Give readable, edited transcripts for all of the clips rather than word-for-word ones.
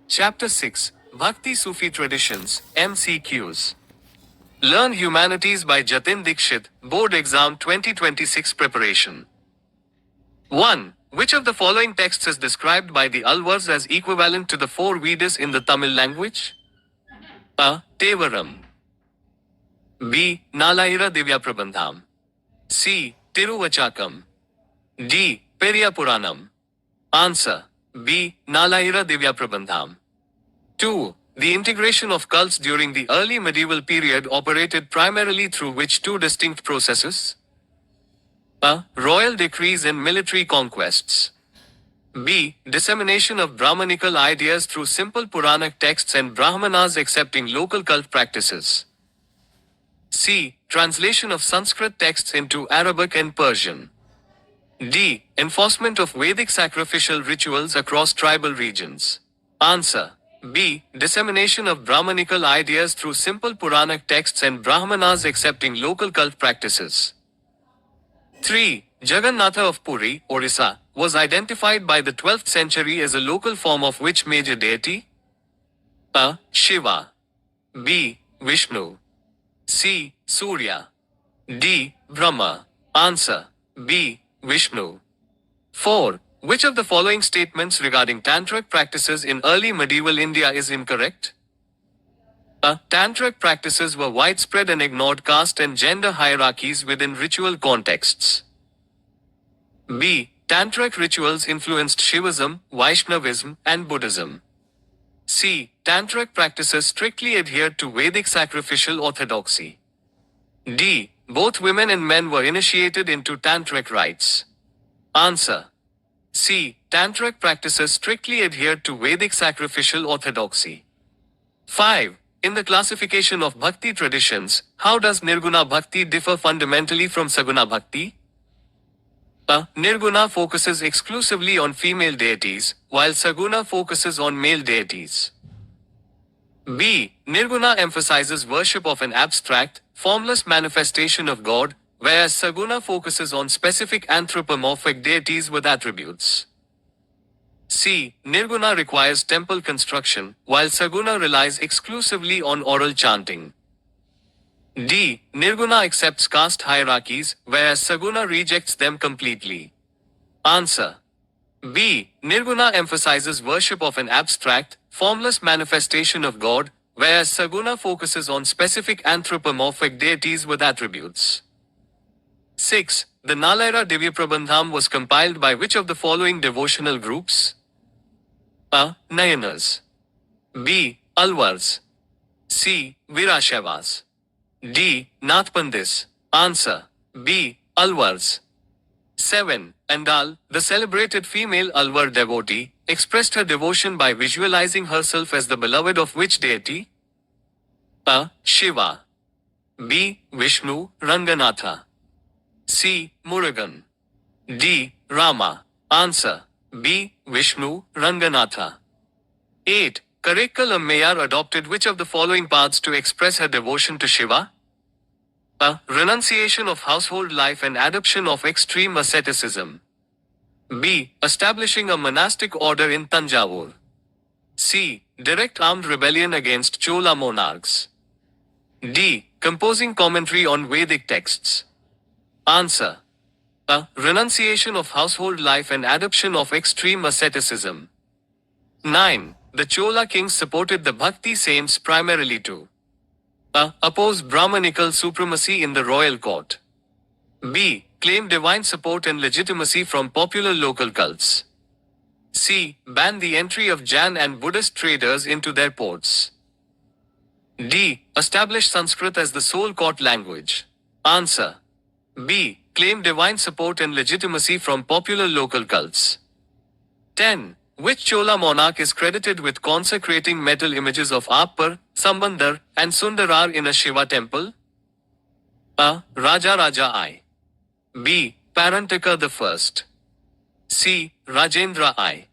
Chapter 6, Bhakti Sufi Traditions, MCQs. Learn Humanities by Jatin Dikshit, Board Exam 2026 Preparation. 1. Which of the following texts is described by the Alvars as equivalent to the four Vedas in the Tamil language? A. Tevaram. B. Nalayira Divya Prabandham. C. Tiruvachakam. D. Periya Puranam. Answer. B. Nalayira Divya Prabandham. 2. The integration of cults during the early medieval period operated primarily through which two distinct processes? A. Royal decrees and military conquests. B. Dissemination of Brahmanical ideas through simple Puranic texts and Brahmanas accepting local cult practices. C. Translation of Sanskrit texts into Arabic and Persian. D. Enforcement of Vedic sacrificial rituals across tribal regions. Answer. B. Dissemination of Brahmanical ideas through simple Puranic texts and Brahmanas accepting local cult practices. 3. Jagannatha of Puri, Orissa, was identified by the 12th century as a local form of which major deity? A. Shiva. B. Vishnu. C. Surya. D. Brahma. Answer. B. Vishnu. 4. Which of the following statements regarding tantric practices in early medieval India is incorrect? A. Tantric practices were widespread and ignored caste and gender hierarchies within ritual contexts. B. Tantric rituals influenced Shivism, Vaishnavism, and Buddhism. C. Tantric practices strictly adhered to Vedic sacrificial orthodoxy. D. Both women and men were initiated into tantric rites. Answer. C. Tantric practices strictly adhered to Vedic sacrificial orthodoxy. 5. In the classification of Bhakti traditions, how does Nirguna Bhakti differ fundamentally from Saguna Bhakti? A. Nirguna focuses exclusively on female deities, while Saguna focuses on male deities. B. Nirguna emphasizes worship of an abstract, formless manifestation of God, whereas Saguna focuses on specific anthropomorphic deities with attributes. C. Nirguna requires temple construction, while Saguna relies exclusively on oral chanting. D. Nirguna accepts caste hierarchies, whereas Saguna rejects them completely. Answer. B. Nirguna emphasizes worship of an abstract, formless manifestation of God, whereas Saguna focuses on specific anthropomorphic deities with attributes. 6. The Nalayira Divya Prabandham was compiled by which of the following devotional groups? A. Nayanars. B. Alvars. C. Virashaivas. D. Nathpandis. Answer. B. Alvars. 7. Andal, the celebrated female Alvar devotee, expressed her devotion by visualizing herself as the beloved of which deity? A. Shiva. B. Vishnu, Ranganatha. C. Murugan. D. Rama. Answer. B. Vishnu, Ranganatha. 8. Karaikal Ammayar adopted which of the following paths to express her devotion to Shiva? A. Renunciation of household life and adoption of extreme asceticism. B. Establishing a monastic order in Tanjavur. C. Direct armed rebellion against Chola monarchs. D. Composing commentary on Vedic texts. Answer. A. Renunciation of household life and adoption of extreme asceticism. 9. The Chola kings supported the Bhakti saints primarily to A. Oppose Brahmanical supremacy in the royal court. B. Claim divine support and legitimacy from popular local cults. C. Ban the entry of Jain and Buddhist traders into their ports. D. Establish Sanskrit as the sole court language. Answer. B. Claim divine support and legitimacy from popular local cults. 10. Which Chola monarch is credited with consecrating metal images of Appar, Sambandar, and Sundarar in a Shiva temple? A. Raja Raja I. B. Parantaka I. C. Rajendra I.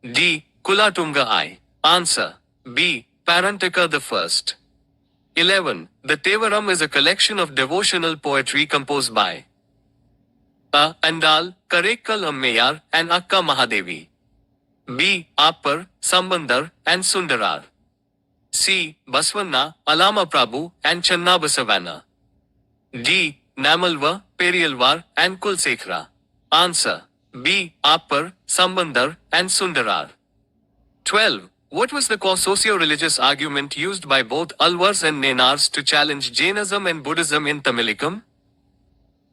D. Kulatunga I. Answer. B. Parantaka I. 11. The Tevaram is a collection of devotional poetry composed by A. Andal, Karaikal Ammayar, and Akka Mahadevi. B. Appar, Sambandar, and Sundarar. C. Baswanna, Alama Prabhu, and Channabasavana. D. Namalva, Periyalvar, and Kulsekhra. Answer. B. Appar, Sambandar, and Sundarar. 12. What was the socio-religious argument used by both Alvars and Nayanars to challenge Jainism and Buddhism in Tamilikam?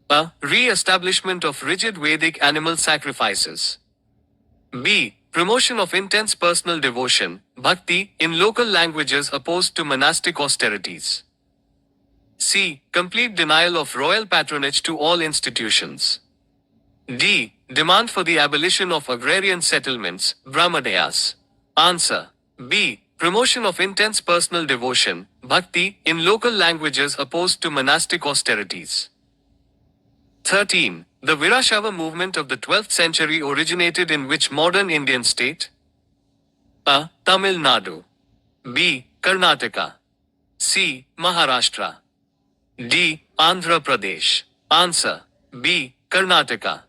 A. Re-establishment of rigid Vedic animal sacrifices. B. Promotion of intense personal devotion, bhakti, in local languages opposed to monastic austerities. C. Complete denial of royal patronage to all institutions. D. Demand for the abolition of agrarian settlements, Brahmadayas. Answer. B. Promotion of intense personal devotion, bhakti, in local languages opposed to monastic austerities. 13. The Virashaiva movement of the 12th century originated in which modern Indian state? A. Tamil Nadu. B. Karnataka. C. Maharashtra. D. Andhra Pradesh. Answer. B. Karnataka.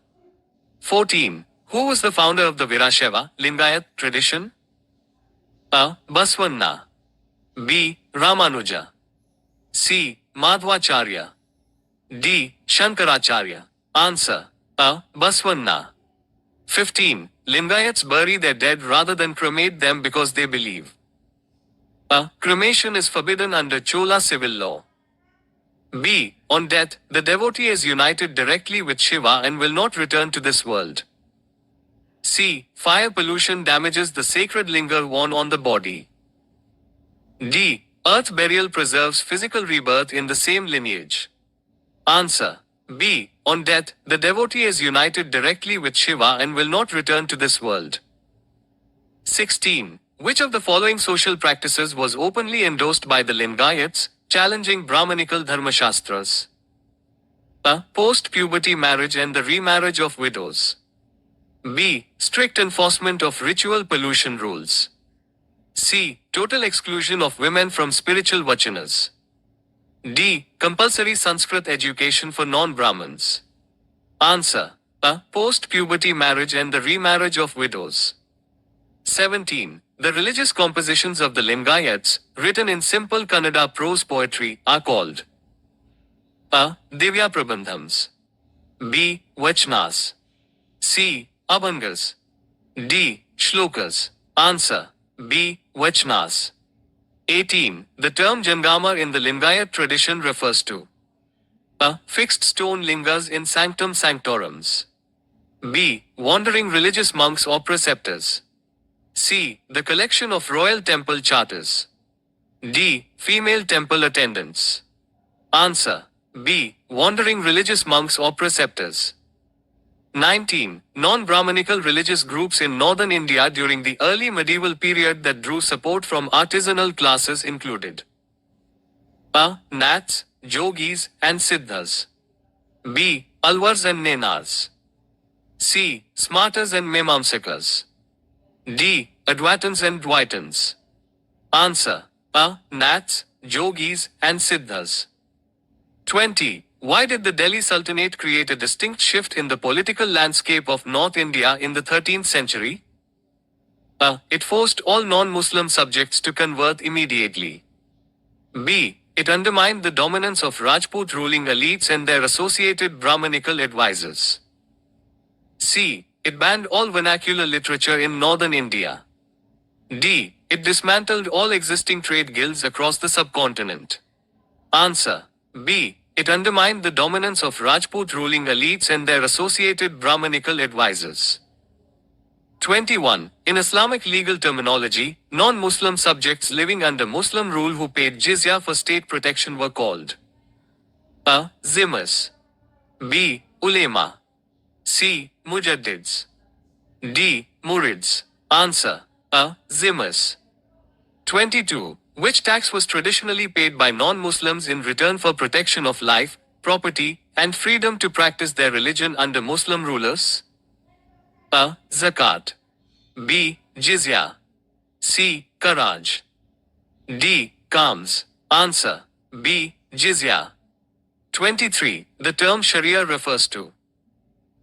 14. Who was the founder of the Virashaiva, Lingayat tradition? A. Baswanna. B. Ramanuja. C. Madhvacharya. D. Shankaracharya. Answer. A. Baswanna. 15. Lingayats bury their dead rather than cremate them because they believe. A. Cremation is forbidden under Chola civil law. B. On death, the devotee is united directly with Shiva and will not return to this world. C. Fire pollution damages the sacred linga worn on the body. D. Earth burial preserves physical rebirth in the same lineage. Answer. B. On death, the devotee is united directly with Shiva and will not return to this world. 16. Which of the following social practices was openly endorsed by the Lingayats, challenging Brahmanical Dharmashastras? A. Post-puberty marriage and the remarriage of widows. B. Strict enforcement of ritual pollution rules. C. Total exclusion of women from spiritual vachanas. D. Compulsory Sanskrit education for non-Brahmins. Answer. A. Post-puberty marriage and the remarriage of widows. 17. The religious compositions of the Lingayats, written in simple Kannada prose poetry, are called A. Divya Prabandhams. B. Vachanas. C. Abhangas. D. Shlokas. Answer. B. Vachanas. 18. The term Jangama in the Lingayat tradition refers to A. Fixed stone lingas in sanctum sanctorums. B. Wandering religious monks or preceptors. C. The collection of royal temple charters. D. Female temple attendants. Answer. B. Wandering religious monks or preceptors. 19. Non-Brahmanical religious groups in northern India during the early medieval period that drew support from artisanal classes included A. Nats, Jogis, and Siddhas. B. Alvars and Nayanars. C. Smarters and mega-MCQs. D. Advaitins and Dvaitins. Answer. A. Nats, Jogis, and Siddhas. 20. Why did the Delhi Sultanate create a distinct shift in the political landscape of North India in the 13th century? A. It forced all non-Muslim subjects to convert immediately. B. It undermined the dominance of Rajput ruling elites and their associated Brahmanical advisors. C. It banned all vernacular literature in northern India. D. It dismantled all existing trade guilds across the subcontinent. Answer. B. It undermined the dominance of Rajput ruling elites and their associated Brahmanical advisors. 21. In Islamic legal terminology, non-Muslim subjects living under Muslim rule who paid jizya for state protection were called A. Zimmas. B. Ulema. C. Mujaddids. D. Murids. Answer. A. Zimmas. 22. Which tax was traditionally paid by non-Muslims in return for protection of life, property, and freedom to practice their religion under Muslim rulers? A. Zakat. B. Jizya. C. Karaj. D. Kams. Answer. B. Jizya. 23. The term Sharia refers to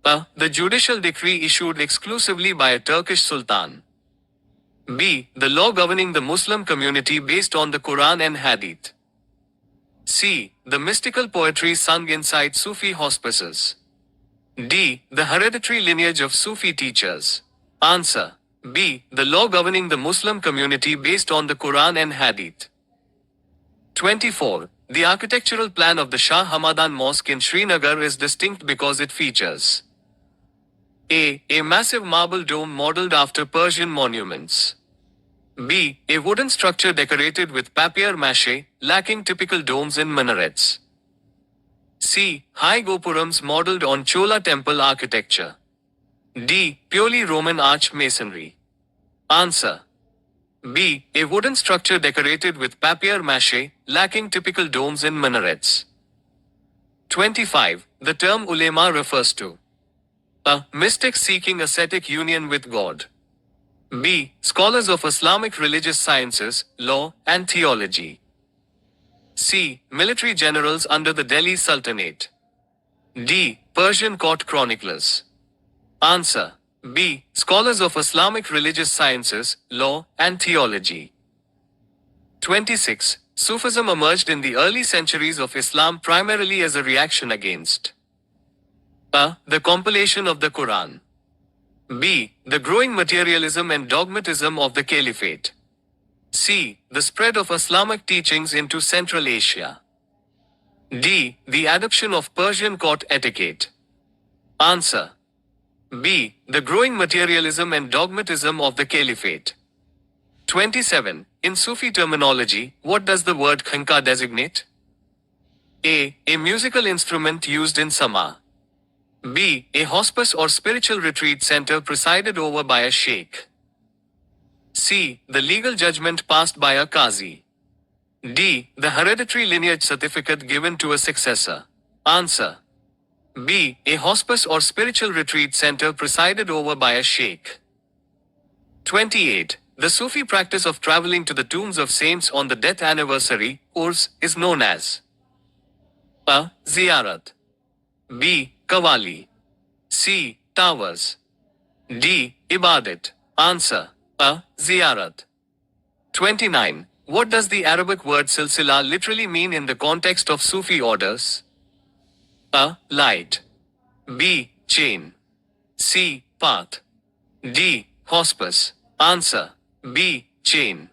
A. The judicial decree issued exclusively by a Turkish sultan. B. The law governing the Muslim community based on the Quran and Hadith. C. The mystical poetry sung inside Sufi hospices. D. The hereditary lineage of Sufi teachers. Answer. B. The law governing the Muslim community based on the Quran and Hadith. 24. The architectural plan of the Shah Hamadan Mosque in Srinagar is distinct because it features A. A massive marble dome modeled after Persian monuments. B. A wooden structure decorated with papier-mâché, lacking typical domes and minarets. C. High gopurams modeled on Chola temple architecture. D. Purely Roman arch masonry. Answer. B. A wooden structure decorated with papier-mâché, lacking typical domes and minarets. 25. The term ulema refers to A. Mystic seeking ascetic union with God. B. Scholars of Islamic religious sciences, law, and theology. C. Military generals under the Delhi Sultanate. D. Persian court chroniclers. Answer. B. Scholars of Islamic religious sciences, law, and theology. 26. Sufism emerged in the early centuries of Islam primarily as a reaction against A. The compilation of the Quran. B. The growing materialism and dogmatism of the Caliphate. C. The spread of Islamic teachings into Central Asia. D. The adoption of Persian court etiquette. Answer. B. The growing materialism and dogmatism of the Caliphate. 27. In Sufi terminology, what does the word khanqa designate? A. A musical instrument used in sama. B. A hospice or spiritual retreat center presided over by a sheikh. C. The legal judgment passed by a qazi. D. The hereditary lineage certificate given to a successor. Answer. B. A hospice or spiritual retreat center presided over by a sheikh. 28. The Sufi practice of traveling to the tombs of saints on the death anniversary, Urs, is known as A. Ziyarat. B. Qawwali. C. Tawaz. D. Ibadat. Answer. A. Ziyarat. 29. What does the Arabic word silsila literally mean in the context of Sufi orders? A. Light. B. Chain. C. Path. D. Hospice. Answer. B. Chain.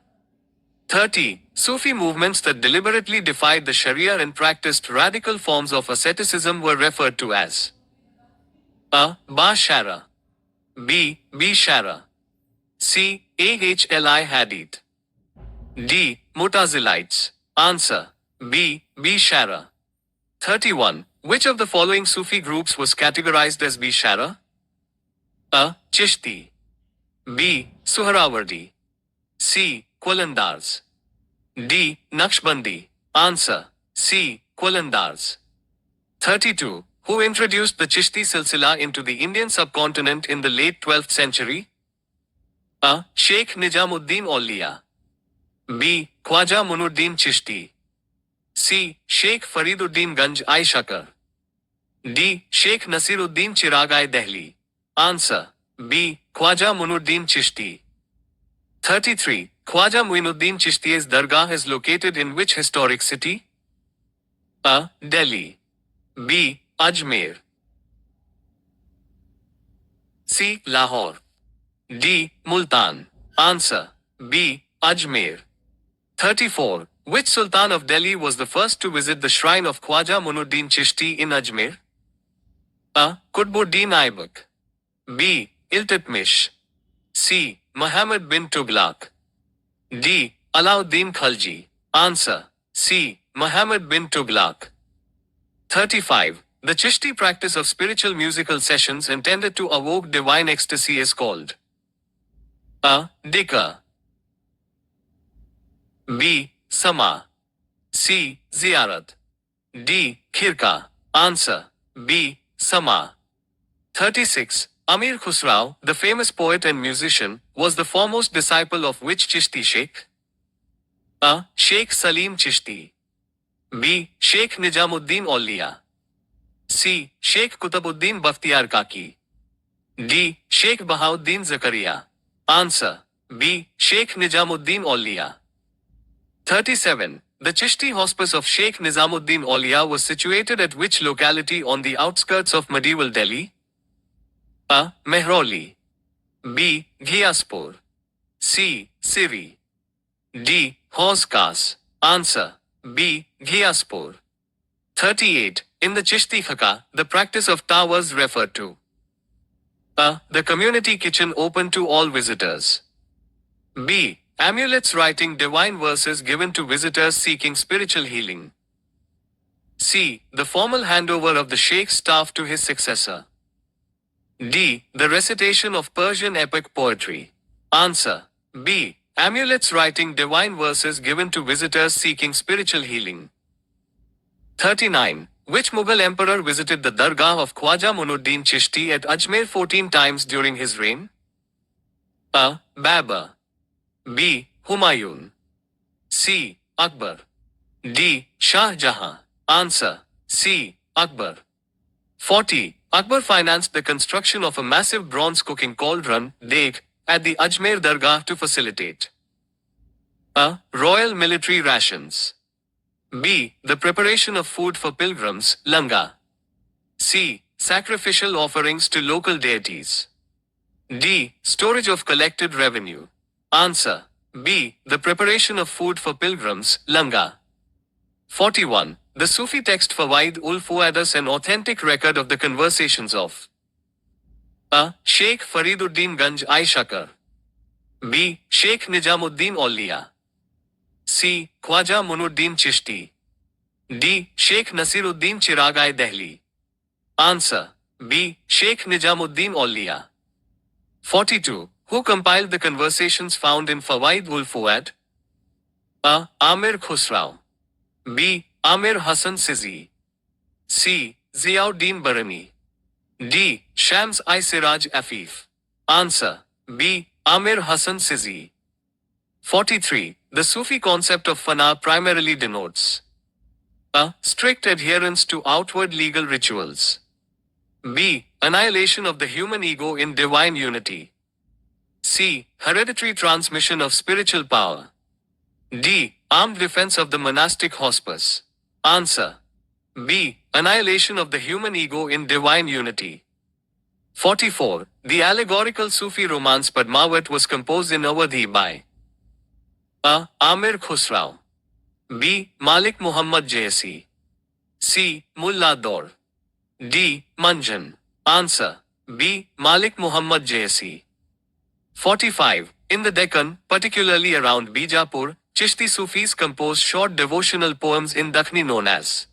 30. Sufi movements that deliberately defied the Sharia and practiced radical forms of asceticism were referred to as A. Ba-Shara. B. B-Shara. C. Ahli Hadith. D. Mutazilites. Answer. B. B-Shara. 31. Which of the following Sufi groups was categorized as B-Shara? A. Chishti. B. Suhrawardi. C. Qalandars. D. Naqshbandi. Answer. C. Qalandars. 32. Who introduced the Chishti Silsila into the Indian subcontinent in the late 12th century? A. Sheikh Nijamuddin Auliya. B. Khwaja Munuddin Chishti. C. Sheikh Fariduddin Ganj Aishakar. D. Sheikh Nasiruddin Chiragai Dehli. Answer. B. Khwaja Munuddin Chishti. 33. Khwaja Muinuddin Chishti's Dargah is located in which historic city? A. Delhi. B. Ajmer. C. Lahore. D. Multan. Answer. B. Ajmer. 34. Which Sultan of Delhi was the first to visit the shrine of Khwaja Muinuddin Chishti in Ajmer? A. Qutbuddin Aibak. B. Iltutmish. C. Muhammad bin Tughlaq. D. Alauddin Khalji. Answer. C. Muhammad bin Tughlaq. 35. The Chishti practice of spiritual musical sessions intended to evoke divine ecstasy is called A. Dikka. B. Sama. C. Ziyarat. D. Khirka. Answer. B. Sama. 36. Amir Khusrau, the famous poet and musician, was the foremost disciple of which Chishti sheikh? A. Sheikh Salim Chishti. B. Sheikh Nijamuddin Auliya. C. Sheikh Qutabuddin Baftiar Kaki. D. Sheikh Bahauddin Zakaria. Answer. B. Sheikh Nizamuddin Aulia. 37. The Chishti Hospice of Sheikh Nizamuddin Aulia was situated at which locality on the outskirts of medieval Delhi? A. Mehrauli. B. Ghiaspur. C. Siri. D. Hauz-Khas. Answer. B. Ghiaspur. 38. In the Chishti Khaka, the practice of ta was referred to. A. The community kitchen open to all visitors. B. Amulets writing divine verses given to visitors seeking spiritual healing. C. The formal handover of the Sheikh's staff to his successor. D. The recitation of Persian epic poetry. Answer. B. Amulets writing divine verses given to visitors seeking spiritual healing. 39. Which Mughal emperor visited the Dargah of Khwaja Muinuddin Chishti at Ajmer 14 times during his reign? A. Babur. B. Humayun. C. Akbar. D. Shah Jahan. Answer. C. Akbar. 40. Akbar financed the construction of a massive bronze cooking cauldron, Deg, at the Ajmer Dargah to facilitate A. Royal military rations. B. The preparation of food for pilgrims, Langa. C. Sacrificial offerings to local deities. D. Storage of collected revenue. Answer. B. The preparation of food for pilgrims, Langa. 41. The Sufi text Fawaid ul Fuadas, an authentic record of the conversations of A. Sheikh Fariduddin Ganj I Shakar. B. Sheikh Nizamuddin Aulia. C. Khwaja Muinuddin Chishti. D. Sheikh Nasiruddin Chiragai Dehli. Answer. B. Sheikh Nizamuddin Aulia. 42. Who compiled the conversations found in Fawaid ul Fuad? A. Amir Khusrau. B. Amir Hassan Sizi. C. Ziauddin Barani. D. Shams I Siraj Afif. Answer. B. Amir Hassan Sizi. 43. The Sufi concept of fana primarily denotes A. Strict adherence to outward legal rituals. B. Annihilation of the human ego in divine unity. C. Hereditary transmission of spiritual power. D. Armed defense of the monastic hospice. Answer. B. Annihilation of the human ego in divine unity. 44. The allegorical Sufi romance Padmavat was composed in Awadhi by A. Amir Khusrau. B. Malik Muhammad Jaisi. C. Mulla Dor. D. Manjan. Answer. B. Malik Muhammad Jaisi. 45. In the Deccan, particularly around Bijapur, Chishti Sufis composed short devotional poems in Dakhni known as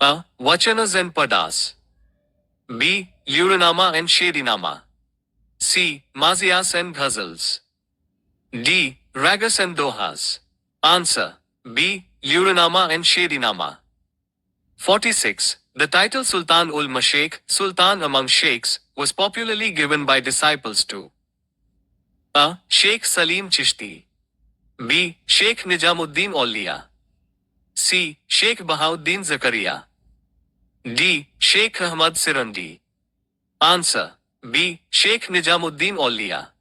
A. Vachanas and Padas. B. Luranama and Shedinama. C. Maziyas and Ghazals. D. Ragas and Dohas. Answer. B. Luranama and Shedinama. 46. The title Sultan ul Mashaykh, Sultan among Sheikhs, was popularly given by disciples to A. Sheikh Salim Chishti. B. Sheikh Nizamuddin Aulia. C. Sheikh Bahauddin Zakaria. D. Sheikh Ahmad Sirandi. Answer. B. Sheikh Nizamuddin Aulia.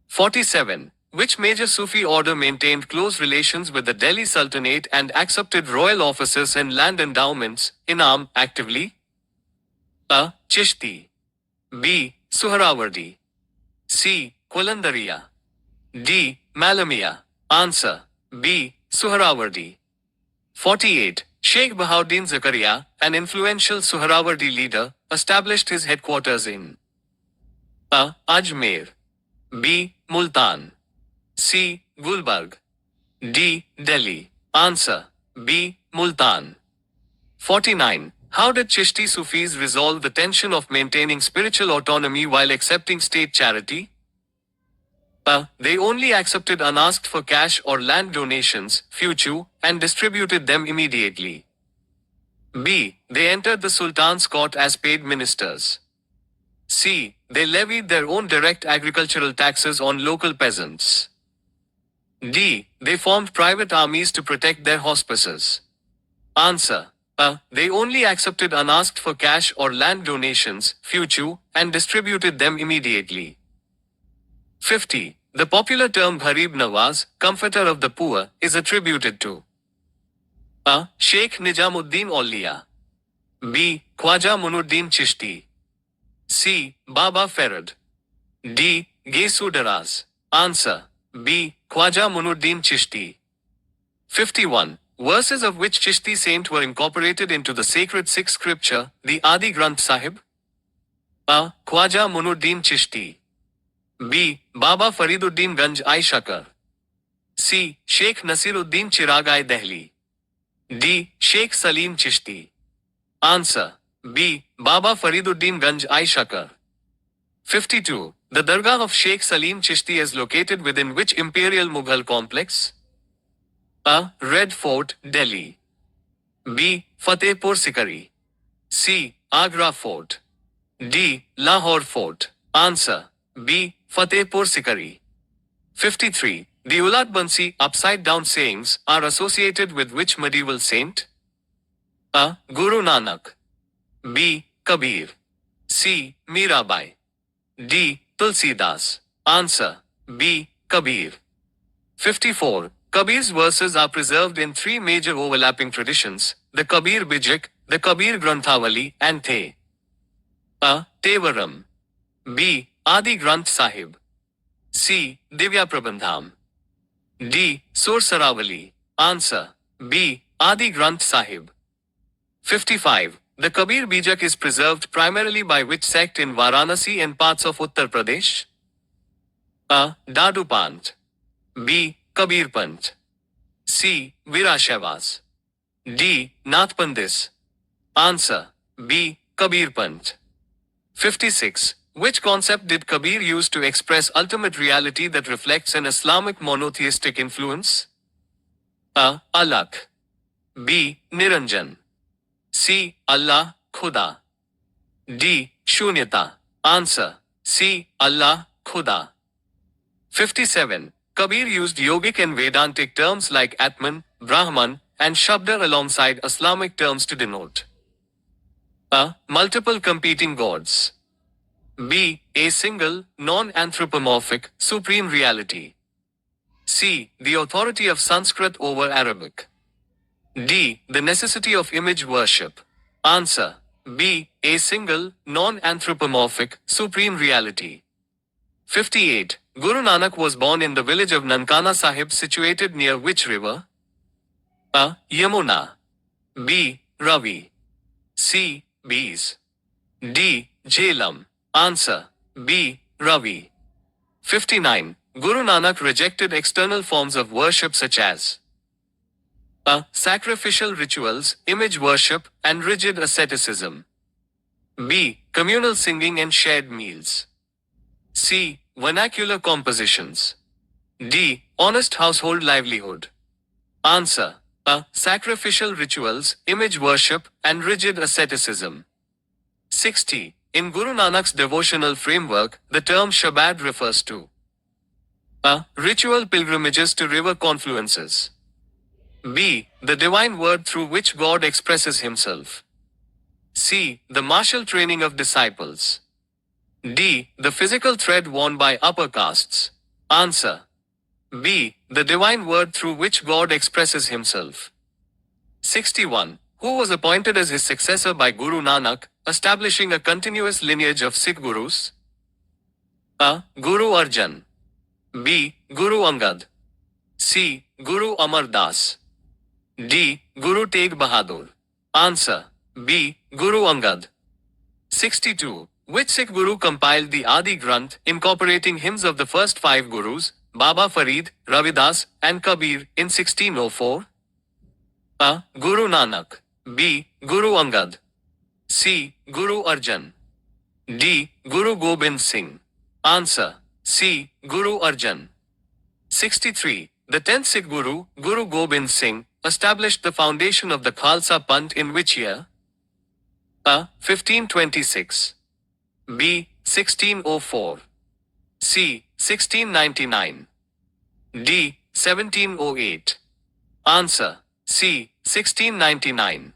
47. Which major Sufi order maintained close relations with the Delhi Sultanate and accepted royal offices and land endowments, Inam, actively? A. Chishti. B. Suhrawardi. C. Qalandariya. D. Malamiya. Answer. B. Suhrawardi. 48. Sheikh Bahauddin Zakaria, an influential Suhrawardi leader, established his headquarters in A. Ajmer. B. Multan. C. Gulbarg. D. Delhi. Answer. B. Multan. 49. How did Chishti Sufis resolve the tension of maintaining spiritual autonomy while accepting state charity? A. They only accepted unasked for cash or land donations, fuchu, and distributed them immediately. B. They entered the Sultan's court as paid ministers. C. They levied their own direct agricultural taxes on local peasants. D. They formed private armies to protect their hospices. Answer. A. They only accepted unasked for cash or land donations, fuchu, and distributed them immediately. 50. The popular term Gharib Nawaz, comforter of the poor, is attributed to A. Sheikh Nijamuddin Aulia. B. Khwaja Munuddin Chishti. C. Baba Farad. D. Gesu Daraz. Answer B. Khwaja Munuddin Chishti. 51. Verses of which Chishti saint were incorporated into the sacred Sikh scripture, the Adi Granth Sahib? A. Khwaja Munuddin Chishti. B. Baba Fariduddin Ganj I Shakar. C. Sheikh Nasiruddin Chiragai Dehli. D. Sheikh Salim Chishti. Answer B. Baba Fariduddin Ganj I Shakar. 52. The Dargah of Sheikh Salim Chishti is located within which imperial Mughal complex? A. Red Fort, Delhi. B. Fatehpur Sikari. C. Agra Fort. D. Lahore Fort. Answer B. Fatehpur Sikari. 53. The Ulat Bansi upside down sayings are associated with which medieval saint? A. Guru Nanak. B. Kabir. C. Mirabai. D. Tulsidas. Answer B. Kabir. 54. Kabir's verses are preserved in three major overlapping traditions, the Kabir Bijak, the Kabir Granthawali, and The. A. Tevaram. B. Adi Granth Sahib. C. Divya Prabandham. D. Sur Saravali. Answer B. Adi Granth Sahib. 55. The Kabir Bijak is preserved primarily by which sect in Varanasi and parts of Uttar Pradesh? A. Dadu Pant. B. Kabir Pant. C. Virashaivas. D. Nath Pandis. Answer B. Kabir Pant. 56. Which concept did Kabir use to express ultimate reality that reflects an Islamic monotheistic influence? A. Alak. B. Niranjan. C. Allah, Khuda. D. Shunyata. Answer C. Allah, Khuda. 57. Kabir used yogic and Vedantic terms like Atman, Brahman, and Shabda alongside Islamic terms to denote A. Multiple competing gods. B. A single, non-anthropomorphic, supreme reality. C. The authority of Sanskrit over Arabic. D. The necessity of image worship. Answer B. A single, non-anthropomorphic, supreme reality. 58. Guru Nanak was born in the village of Nankana Sahib situated near which river? A. Yamuna. B. Ravi. C. Bees. D. Jhelum. Answer B. Ravi. 59. Guru Nanak rejected external forms of worship such as A. Sacrificial rituals, image worship, and rigid asceticism. B. Communal singing and shared meals. C. Vernacular compositions. D. Honest household livelihood. Answer A. Sacrificial rituals, image worship, and rigid asceticism. 60. In Guru Nanak's devotional framework, the term Shabad refers to A. Ritual pilgrimages to river confluences. B. The divine word through which God expresses himself. C. The martial training of disciples. D. The physical thread worn by upper castes. Answer B. The divine word through which God expresses himself. 61. Who was appointed as his successor by Guru Nanak, establishing a continuous lineage of Sikh Gurus? A. Guru Arjan. B. Guru Angad. C. Guru Amar Das. D. Guru Tegh Bahadur. Answer B. Guru Angad. 62. Which Sikh Guru compiled the Adi Granth, incorporating hymns of the first five Gurus, Baba Farid, Ravidas, and Kabir, in 1604? A. Guru Nanak. B. Guru Angad. C. Guru Arjan. D. Guru Gobind Singh. Answer C. Guru Arjan. 63. The 10th Sikh Guru, Guru Gobind Singh, established the foundation of the Khalsa Panth in which year? A. 1526. B. 1604. C. 1699. D. 1708. Answer C. 1699.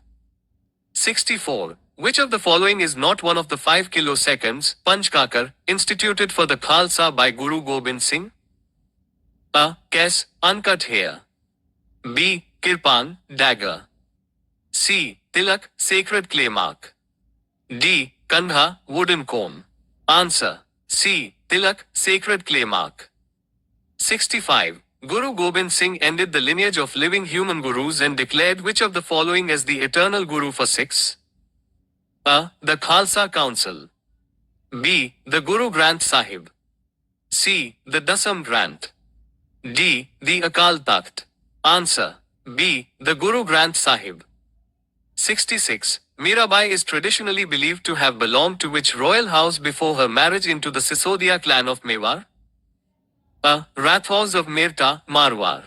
64. Which of the following is not one of the 5 kiloseconds, Panchkakar, instituted for the Khalsa by Guru Gobind Singh? A. Kes, uncut hair. B. Kirpan, dagger. C. Tilak, sacred clay mark. D. Kandha, wooden comb. Answer. C. Tilak, sacred clay mark. 65. Guru Gobind Singh ended the lineage of living human gurus and declared which of the following as the eternal guru for Sikhs? A. The Khalsa Council. B. The Guru Granth Sahib. C. The Dasam Granth. D. The Akal Takht. Answer. B. The Guru Granth Sahib. 66. Mirabai is traditionally believed to have belonged to which royal house before her marriage into the Sisodia clan of Mewar? A. Rathors of Mirta, Marwar.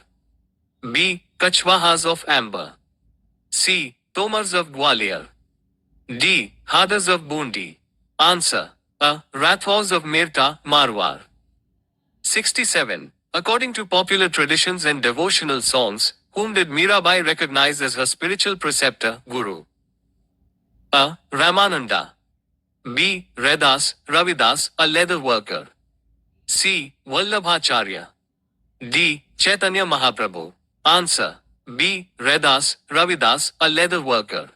B. Kachwahas of Amber. C. Tomars of Gwalior. D. Hadas of Bundi. Answer. A. Rathors of Mirta, Marwar. 67. According to popular traditions and devotional songs, whom did Mirabai recognize as her spiritual preceptor, Guru? A. Ramananda. B. Redas, Ravidas, a leather worker. C. Vallabhacharya. D. Chaitanya Mahaprabhu. Answer. B. Redas, Ravidas, a leather worker.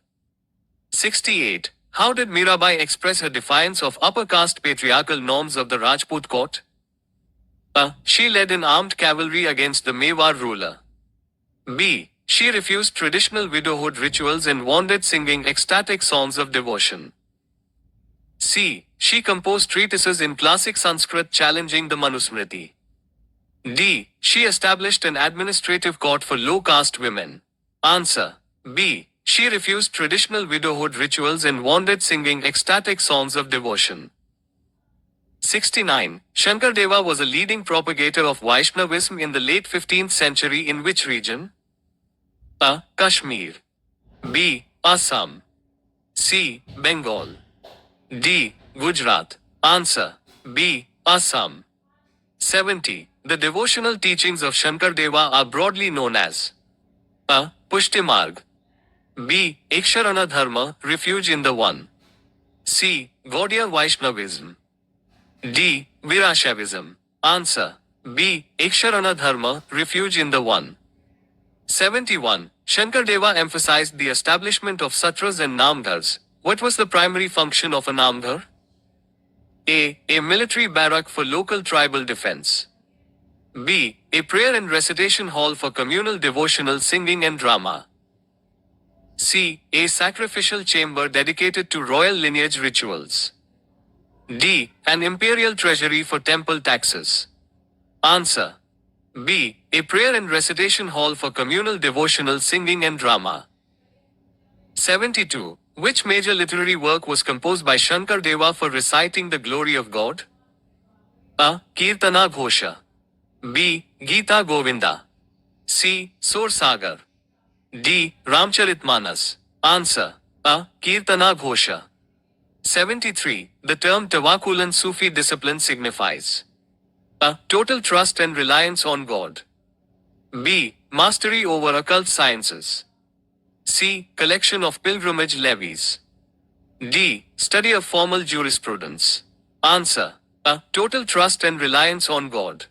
68. How did Mirabai express her defiance of upper caste patriarchal norms of the Rajput court? A. She led an armed cavalry against the Mewar ruler. B. She refused traditional widowhood rituals and wanted singing ecstatic songs of devotion. C. She composed treatises in classic Sanskrit challenging the Manusmriti. D. She established an administrative court for low caste women. Answer. B. She refused traditional widowhood rituals and wanted singing ecstatic songs of devotion. 69. Shankardeva was a leading propagator of Vaishnavism in the late 15th century in which region? A. Kashmir. B. Assam. C. Bengal. D. Gujarat. Answer. B. Assam. 70. The devotional teachings of Shankardeva are broadly known as A. Pushtimarg. B. Iksharana Dharma, refuge in the one. C. Gaudiya Vaishnavism. D. Virashaivism. Answer. B. Iksharana Dharma, refuge in the one. 71. Shankardeva emphasized the establishment of satras and namghars. What was the primary function of a namghar? A. A military barrack for local tribal defense. B. A prayer and recitation hall for communal devotional singing and drama. C. A sacrificial chamber dedicated to royal lineage rituals. D. An imperial treasury for temple taxes. Answer. B. A prayer and recitation hall for communal devotional singing and drama. 72. Which major literary work was composed by Shankardeva for reciting the glory of God? A. Kirtana Ghosha. B. Gita Govinda. C. Sur Sagar. D. Ramcharitmanas. Answer. A. Kirtana Ghosha. 73. The term Tawakkulan Sufi discipline signifies A. Total trust and reliance on God. B. Mastery over occult sciences. C. Collection of pilgrimage levies. D. Study of formal jurisprudence. Answer. A. Total trust and reliance on God.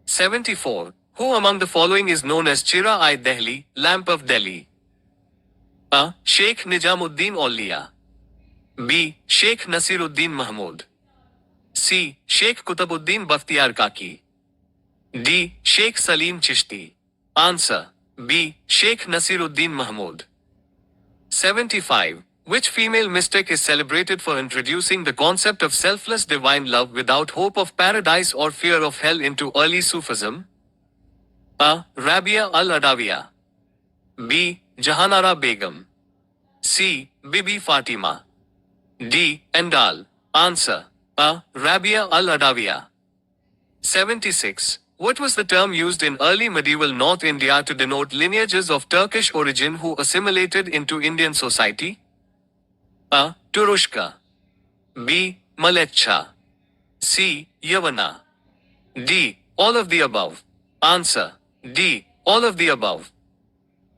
74. Who among the following is known as Chira-i-Dehli, lamp of Delhi? A. Sheikh Nijamuddin Auliya. B. Sheikh Nasiruddin Mahmud. C. Sheikh Qutabuddin Bakhtiyar Kaki. D. Sheikh Salim Chishti. Answer. B. Sheikh Nasiruddin Mahmud. 75. Which female mystic is celebrated for introducing the concept of selfless divine love without hope of paradise or fear of hell into early Sufism? A. Rabia al-Adawiya. B. Jahanara Begum. C. Bibi Fatima. D. Endal. Answer. A. Rabia al-Adawiya. 76. What was the term used in early medieval North India to denote lineages of Turkish origin who assimilated into Indian society? A. Turushka. B. Malechha. C. Yavana. D. All of the above. Answer. D. All of the above.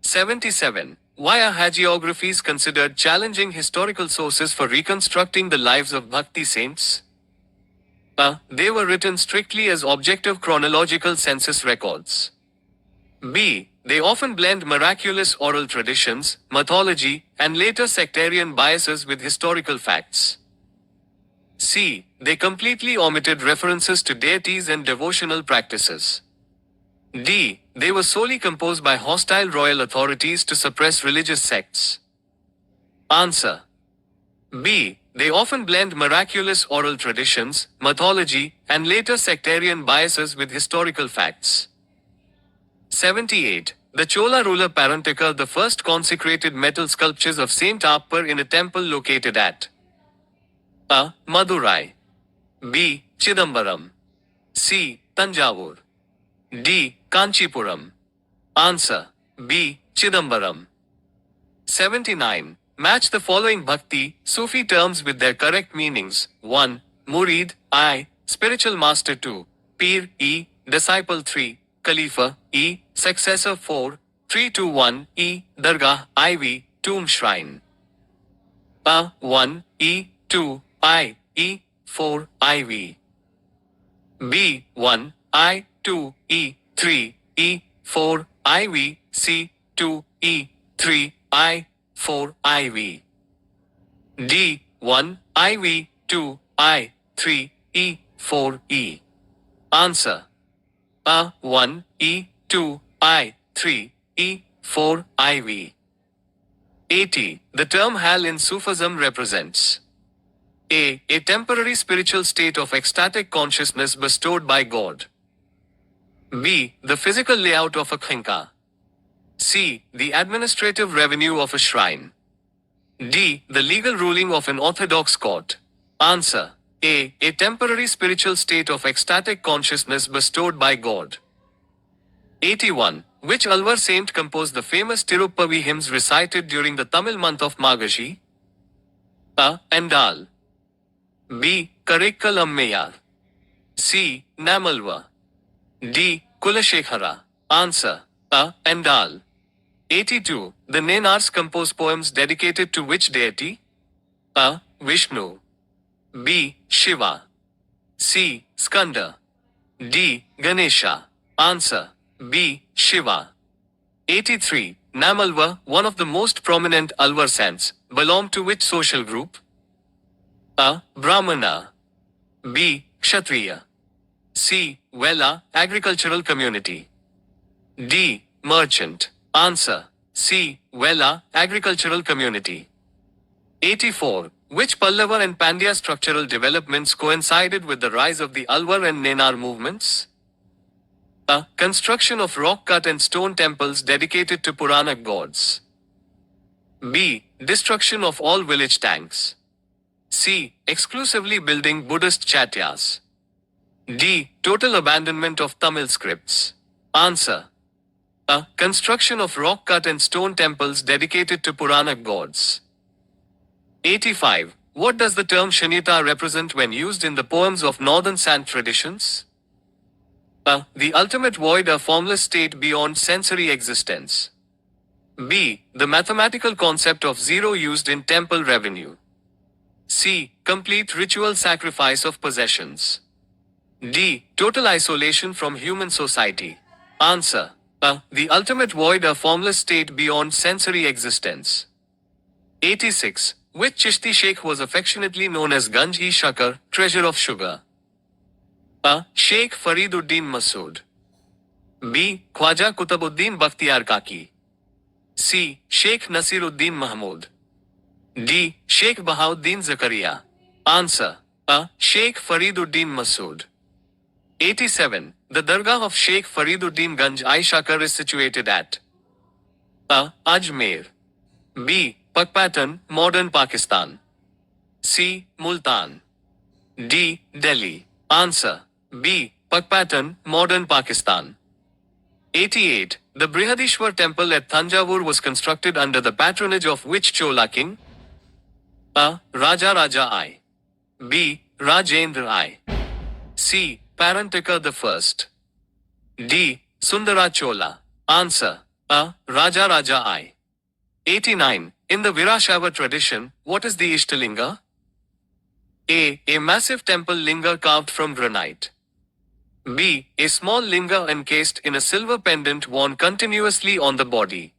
77. Why are hagiographies considered challenging historical sources for reconstructing the lives of Bhakti saints? A. They were written strictly as objective chronological census records. B. They often blend miraculous oral traditions, mythology, and later sectarian biases with historical facts. C. They completely omitted references to deities and devotional practices. D. They were solely composed by hostile royal authorities to suppress religious sects. Answer. B. They often blend miraculous oral traditions, mythology, and later sectarian biases with historical facts. 78. The Chola ruler Parantika the first consecrated metal sculptures of Saint Appar in a temple located at A. Madurai. B. Chidambaram. C. Tanjavur. D. Kanchipuram. Answer. B. Chidambaram. 79. Match the following Bhakti, Sufi terms with their correct meanings. 1. Murid, I. Spiritual master. 2. Pir, E. Disciple. 3. Khalifa, E. Successor. 4. 3 to 1. E. Dargah, IV. Tomb shrine. A. 1. E. 2. I. E. 4. IV. B. 1. I. 2. E. 3. E. 4. IV. C. 2. E. 3. I. 4. IV. D. 1. IV. 2. I. 3. E. 4. E. Answer. A. 1. E. 2. I. 3. E. 4. IV. 80. The term hal in Sufism represents A. A temporary spiritual state of ecstatic consciousness bestowed by God. B. The physical layout of a khinka. C. The administrative revenue of a shrine. D. The legal ruling of an orthodox court. Answer. A. A temporary spiritual state of ecstatic consciousness bestowed by God. 81. Which Alvar saint composed the famous Tiruppavi hymns recited during the Tamil month of Magashi? A. Andal. B. Karaikal Ammayar. C. Namalva. D. Kulashekara. Answer. A. Andal. 82. The Nayanars composed poems dedicated to which deity? A. Vishnu. B. Shiva. C. Skanda. D. Ganesha. Answer. B. Shiva. 83. Namalva, one of the most prominent Alvar saints, belonged to which social group? A. Brahmana. B. Kshatriya. C. Vela, agricultural community. D. Merchant. Answer. C. Vela, agricultural community. 84. Which Pallava and Pandya structural developments coincided with the rise of the Alvar and Nayanar movements? A. Construction of rock-cut and stone temples dedicated to Purana gods. B. Destruction of all village tanks. C. Exclusively building Buddhist chatyas. D. Total abandonment of Tamil scripts. Answer. A. Construction of rock-cut and stone temples dedicated to Purana gods. 85. What does the term Shunyata represent when used in the poems of Northern Sant traditions? A. The ultimate void, a formless state beyond sensory existence. B. The mathematical concept of zero used in temple revenue. C. Complete ritual sacrifice of possessions. D. Total isolation from human society. Answer. A. The ultimate void, a formless state beyond sensory existence. 86. Which Chishti Sheikh was affectionately known as Ganj-e-Shakar, treasure of sugar? A. Sheikh Fariduddin Masood. B. Khwaja Qutabuddin Bakhtiar Kaki. C. Sheikh Nasiruddin Mahmud. D. Sheikh Bahauddin Zakaria. Answer. A. Sheikh Fariduddin Masood. 87. The Dargah of Sheikh Fariduddin Ganj-e-Shakar is situated at A. Ajmer. B. Pakpatan, modern Pakistan. C. Multan. D. Delhi. Answer. B. Pakpatan, modern Pakistan. 88. The Brihadishwar temple at Thanjavur was constructed under the patronage of which Chola king? A. Raja Raja I. B. Rajendra I. C. Parantika the First. D. Sundara Chola. Answer. A. Raja Raja I. 89. In the Virashaiva tradition, what is the Ishtalinga? A massive temple linga carved from granite. B. A small linga encased in a silver pendant worn continuously on the body.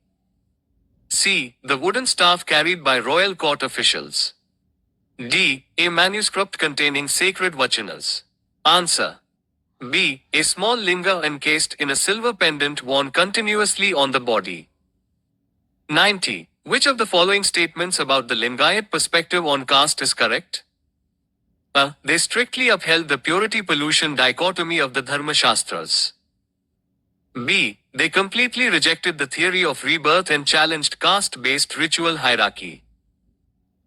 C. The wooden staff carried by royal court officials. D. A manuscript containing sacred vachanas. Answer. B. A small linga encased in a silver pendant worn continuously on the body. 90. Which of the following statements about the Lingayat perspective on caste is correct? A. They strictly upheld the purity-pollution dichotomy of the Dharma Shastras. B. They completely rejected the theory of rebirth and challenged caste-based ritual hierarchy.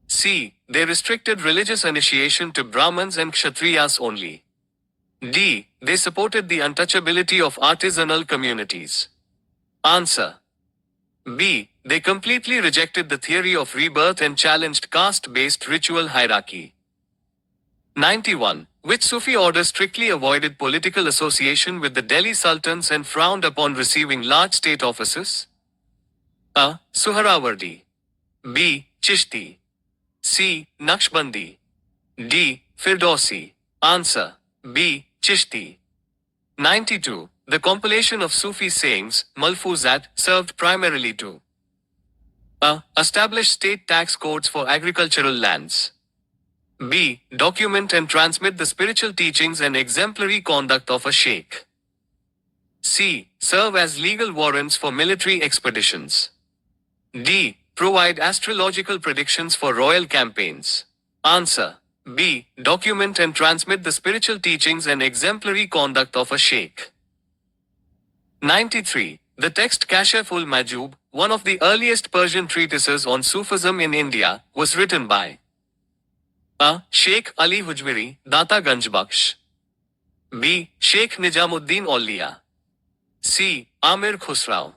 C. They restricted religious initiation to Brahmins and Kshatriyas only. D. They supported the untouchability of artisanal communities. Answer. B. They completely rejected the theory of rebirth and challenged caste-based ritual hierarchy. 91. Which Sufi order strictly avoided political association with the Delhi Sultans and frowned upon receiving large state offices? A. Suhrawardi. B. Chishti. C. Naqshbandi. D. Firdausi. Answer. B. Chishti. 92. The compilation of Sufi sayings, Malfuzat, served primarily to A. Establish state tax codes for agricultural lands. B. Document and transmit the spiritual teachings and exemplary conduct of a sheikh. C. Serve as legal warrants for military expeditions. D. Provide astrological predictions for royal campaigns. Answer. B. Document and transmit the spiritual teachings and exemplary conduct of a sheikh. 93. The text Kashf-ul-Majub, one of the earliest Persian treatises on Sufism in India, was written by A. Sheikh Ali Hujwiri, Data Ganjbakhsh. B. Sheikh Nijamuddin Auliya. C. Amir Khusrau.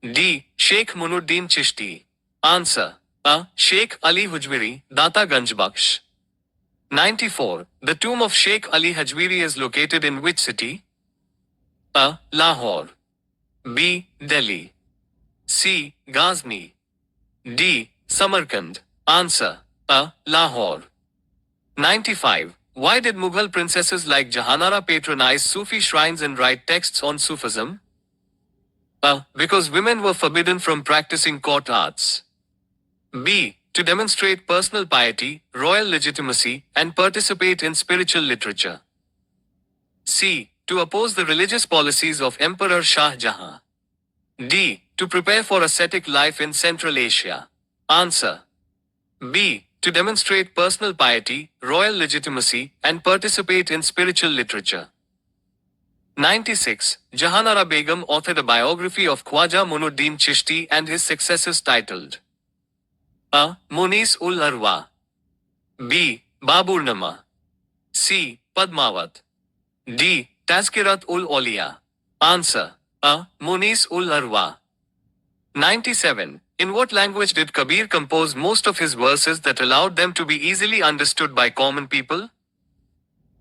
D. Sheikh Munuddin Chishti. Answer. A. Sheikh Ali Hujwiri, Data Ganjbakhsh. 94. The tomb of Sheikh Ali Hujwiri is located in which city? A. Lahore. B. Delhi. C. Ghazni. D. Samarkand. Answer. A. Lahore. 95. Why did Mughal princesses like Jahanara patronize Sufi shrines and write texts on Sufism? A. Because women were forbidden from practicing court arts. B. To demonstrate personal piety, royal legitimacy, and participate in spiritual literature. C. To oppose the religious policies of Emperor Shah Jahan. D. To prepare for ascetic life in Central Asia. Answer. B. To demonstrate personal piety, royal legitimacy, and participate in spiritual literature. 96. Jahanara Begum authored a biography of Khwaja Munuddin Chishti and his successors titled A. Munis-ul-Arwa. B. Baburnama. C. Padmavat. D. Tazkirat-ul-Auliya. Answer. A. Munis-ul-Arwa. 97. In what language did Kabir compose most of his verses that allowed them to be easily understood by common people?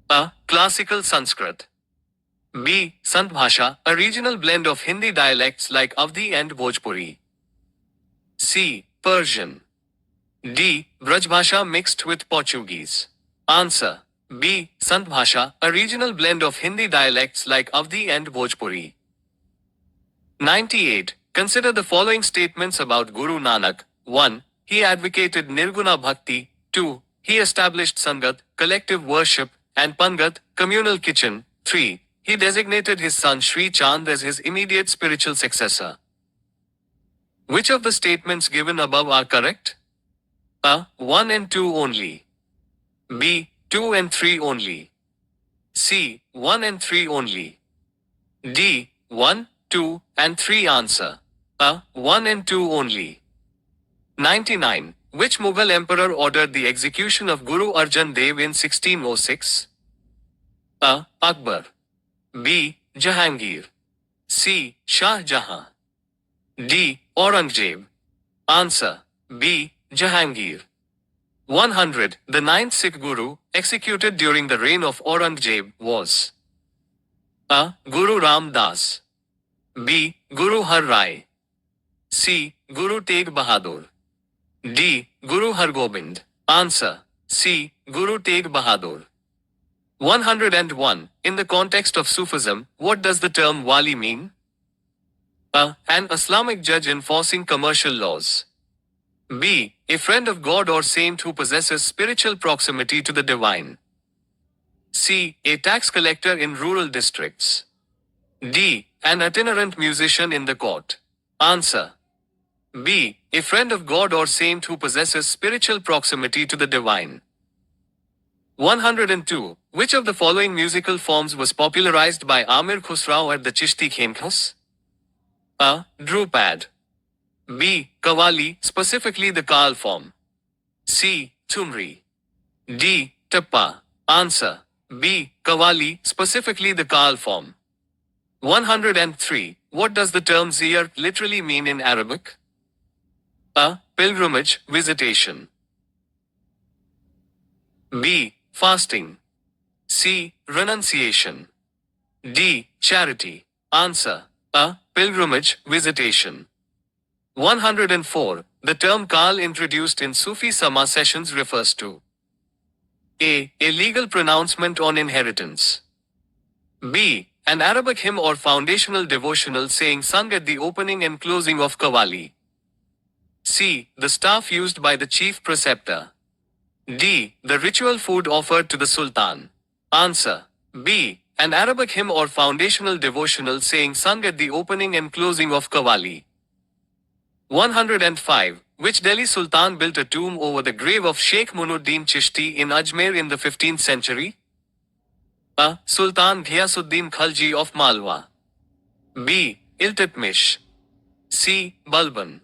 A. Classical Sanskrit. B. Sant Bhasha, a regional blend of Hindi dialects like Avdi and Bhojpuri. C. Persian. D. Braj Bhasha mixed with Portuguese. Answer. B. Sant Bhasha, a regional blend of Hindi dialects like Avdi and Bhojpuri. 98. Consider the following statements about Guru Nanak. 1. He advocated Nirguna Bhakti. 2. He established Sangat, collective worship, and Pangat, communal kitchen. 3. He designated his son Sri Chand as his immediate spiritual successor. Which of the statements given above are correct? A. 1 and 2 only. B. 2 and 3 only. C. 1 and 3 only. D. 1, 2, and 3 answer. A. 1 and 2 only. 99. Which Mughal emperor ordered the execution of Guru Arjan Dev in 1606? A. Akbar. B. Jahangir. C. Shah Jahan. D. Aurangzeb. Answer. B. Jahangir. 100. The ninth Sikh Guru, executed during the reign of Aurangzeb, was A. Guru Ram Das. B. Guru Har Rai. C. Guru Tegh Bahadur. D. Guru Har Gobind. Answer. C. Guru Tegh Bahadur. 101. In the context of Sufism, what does the term wali mean? A. An Islamic judge enforcing commercial laws. B. A friend of God or saint who possesses spiritual proximity to the divine. C. A tax collector in rural districts. D. An itinerant musician in the court. Answer. B. A friend of God or saint who possesses spiritual proximity to the divine. 102. Which of the following musical forms was popularized by Amir Khusrau at the Chishti Khenkas? A. Drupad. B. Qawwali, specifically the Kaal form. C. Thumri. D. Tappa. Answer. B. Qawwali, specifically the Kaal form. 103. What does the term ziyart literally mean in Arabic? A. Pilgrimage, visitation. B. Fasting. C. Renunciation. D. Charity. Answer. A. Pilgrimage, visitation. 104. The term Kaal introduced in Sufi Sama sessions refers to A. A legal pronouncement on inheritance. B. An Arabic hymn or foundational devotional saying sung at the opening and closing of Qawwali. C. The staff used by the chief preceptor. D. The ritual food offered to the Sultan. Answer. B. An Arabic hymn or foundational devotional saying sung at the opening and closing of Qawwali. 105. Which Delhi Sultan built a tomb over the grave of Sheikh Munuddin Chishti in Ajmer in the 15th century? A. Sultan Ghiyasuddin Khalji of Malwa. B. Iltutmish. C. Balban.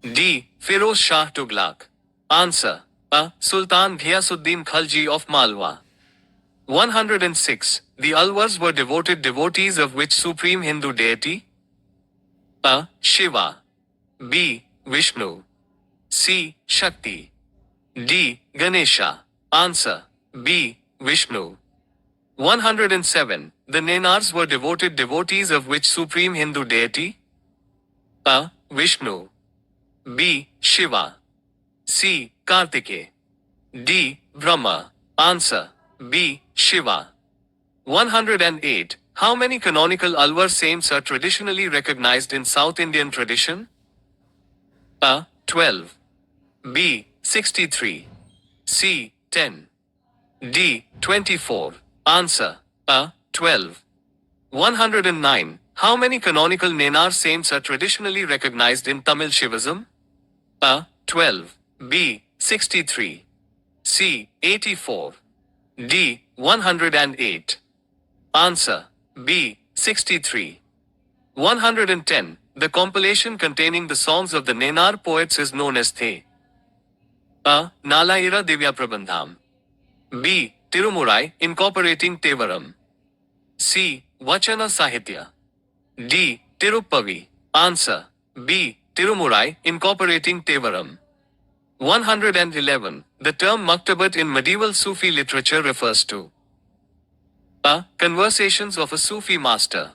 D. Firoz Shah Tughlaq. Answer. A. Sultan Ghiyasuddin Khalji of Malwa. 106. The Alvars were devoted devotees of which supreme Hindu deity? A. Shiva. B. Vishnu. C. Shakti. D. Ganesha. Answer. B. Vishnu. 107. The Nayanars were devoted devotees of which supreme Hindu deity? A. Vishnu. B. Shiva. C. Kartike. D. Brahma. Answer. B. Shiva. 108. How many canonical Alvar saints are traditionally recognized in South Indian tradition? A. 12. B. 63. C. 10. D. 24. Answer. A. 12. 109. How many canonical Nayanar saints are traditionally recognized in Tamil Shivism? A. 12. B. 63. C. 84. D. 108. Answer. B. 63. 110. The compilation containing the songs of the Nayanar poets is known as The. A. Nalaira Divya Prabandham. B. Tirumurai, incorporating Tevaram. C. Vachana Sahitya. D. Tiruppavi. Answer. B. Tirumurai, incorporating Tevaram. 111. The term maktabat in medieval Sufi literature refers to A. Conversations of a Sufi master.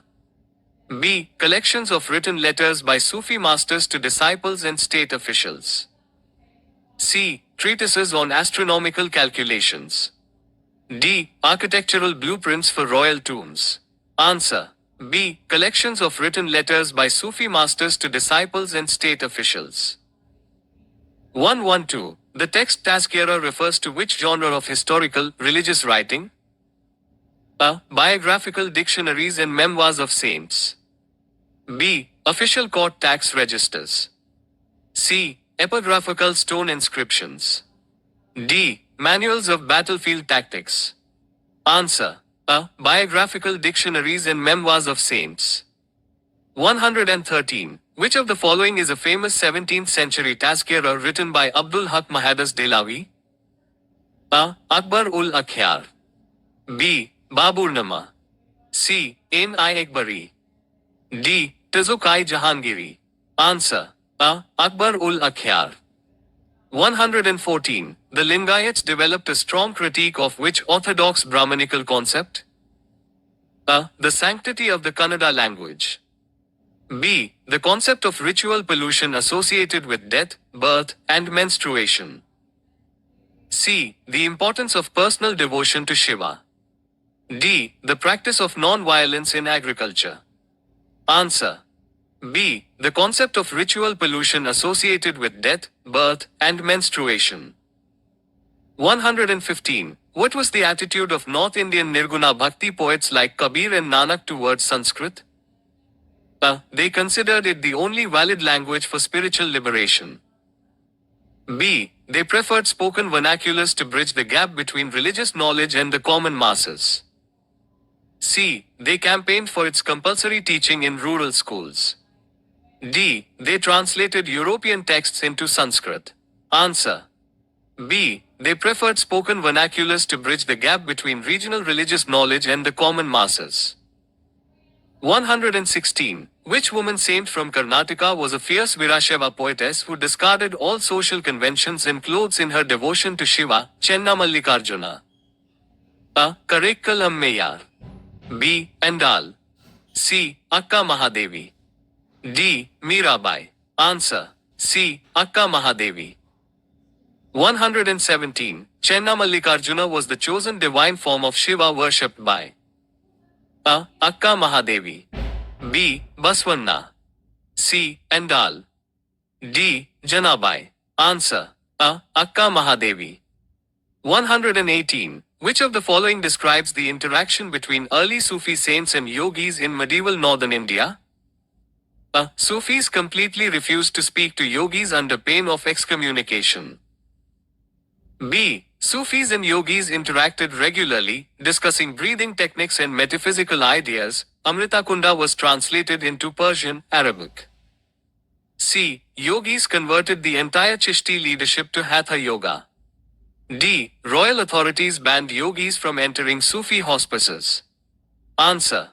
B. Collections of written letters by Sufi masters to disciples and state officials. C. Treatises on astronomical calculations. D. Architectural blueprints for royal tombs. Answer. B. Collections of written letters by Sufi masters to disciples and state officials. 112. The text Tazkira refers to which genre of historical, religious writing? A. Biographical dictionaries and memoirs of saints. B. Official court tax registers. C. Epigraphical stone inscriptions. D. Manuals of battlefield tactics. Answer. A. Biographical dictionaries and memoirs of saints. 113. Which of the following is a famous 17th century Tazkira written by Abdul Haq Mahadas Delawi? A. Akbar ul Akhyar. B. Baburnama. C. Ain I Akbari. D. Tazuk-i Jahangiri. Answer. A. Akbar ul Akhyar. 114. The Lingayats developed a strong critique of which orthodox Brahmanical concept? A. The sanctity of the Kannada language. B. The concept of ritual pollution associated with death, birth, and menstruation. C. The importance of personal devotion to Shiva. D. The practice of non-violence in agriculture. Answer. B. The concept of ritual pollution associated with death, birth, and menstruation. 115. What was the attitude of North Indian Nirguna Bhakti poets like Kabir and Nanak towards Sanskrit? A. They considered it the only valid language for spiritual liberation. B. They preferred spoken vernaculars to bridge the gap between religious knowledge and the common masses. C. They campaigned for its compulsory teaching in rural schools. D. They translated European texts into Sanskrit. Answer. B. They preferred spoken vernaculars to bridge the gap between regional religious knowledge and the common masses. 116. Which woman saint from Karnataka was a fierce Virashaiva poetess who discarded all social conventions and clothes in her devotion to Shiva, Chenna Mallikarjuna? A. Karaikal Ammayar. B. Andal. C. Akka Mahadevi. D. Mirabai. Answer. C. Akka Mahadevi. 117. Chenna Mallikarjuna was the chosen divine form of Shiva worshipped by A. Akka Mahadevi. B. Baswanna. C. Andal. D. Janabai. Answer. A. Akka Mahadevi. 118. Which of the following describes the interaction between early Sufi saints and yogis in medieval northern India? A. Sufis completely refused to speak to yogis under pain of excommunication. B. Sufis and yogis interacted regularly, discussing breathing techniques and metaphysical ideas. Amrita Kunda was translated into Persian, Arabic. C. Yogis converted the entire Chishti leadership to Hatha Yoga. D. Royal authorities banned yogis from entering Sufi hospices. Answer.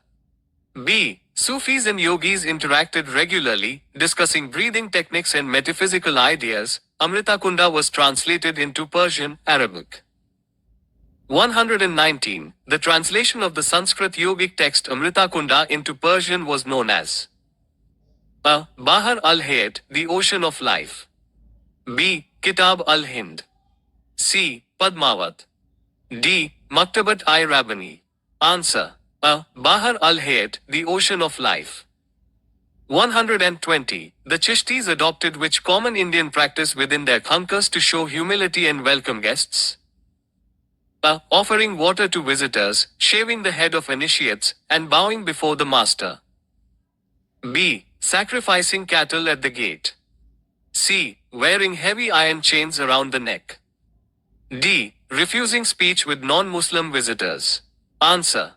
B. Sufis and yogis interacted regularly, discussing breathing techniques and metaphysical ideas. Amrita Kunda was translated into Persian, Arabic. 119. The translation of the Sanskrit yogic text Amrita Kunda into Persian was known as A. Bahar al-Hayat, the Ocean of Life. B. Kitab al-Hind. C. Padmavat. D. Maktabat-i-Rabbani. Answer. A. Bahar al-Hayat, the Ocean of Life. 120. The Chishtis adopted which common Indian practice within their khankas to show humility and welcome guests? A. Offering water to visitors, shaving the head of initiates, and bowing before the master. B. Sacrificing cattle at the gate. C. Wearing heavy iron chains around the neck. D. Refusing speech with non-Muslim visitors. Answer.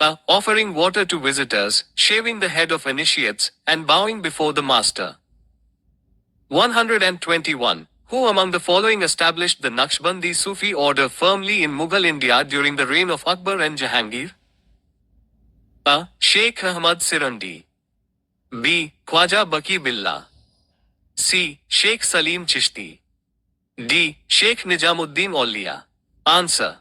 A. Offering water to visitors, shaving the head of initiates, and bowing before the master. 121. Who among the following established the Naqshbandi Sufi order firmly in Mughal India during the reign of Akbar and Jahangir? A. Sheikh Ahmad Sirandi. B. Khwaja Baki Billah. C. Sheikh Salim Chishti. D. Sheikh Nijamuddin Auliya. Answer.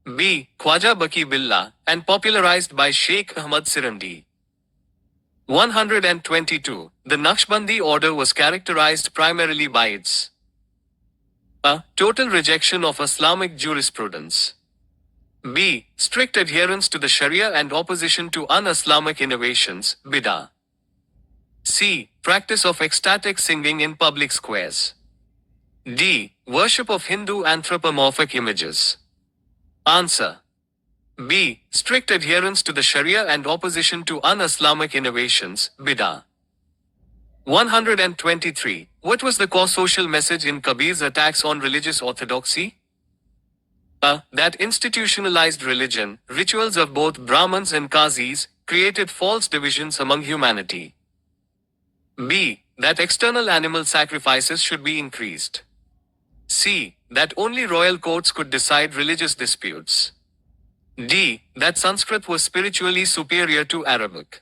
B. Khwaja Baki Billah, and popularized by Sheikh Ahmad Sirandi. 122. The Naqshbandi order was characterized primarily by its A. Total rejection of Islamic jurisprudence. B. Strict adherence to the Sharia and opposition to un-Islamic innovations, bid'ah. C. Practice of ecstatic singing in public squares. D. Worship of Hindu anthropomorphic images. Answer. B. Strict adherence to the Sharia and opposition to un-Islamic innovations, bid'ah. 123. What was the core social message in Kabir's attacks on religious orthodoxy? A. That institutionalized religion, rituals of both Brahmins and Qazis, created false divisions among humanity. B. That external animal sacrifices should be increased. C. That only royal courts could decide religious disputes. D. That Sanskrit was spiritually superior to Arabic.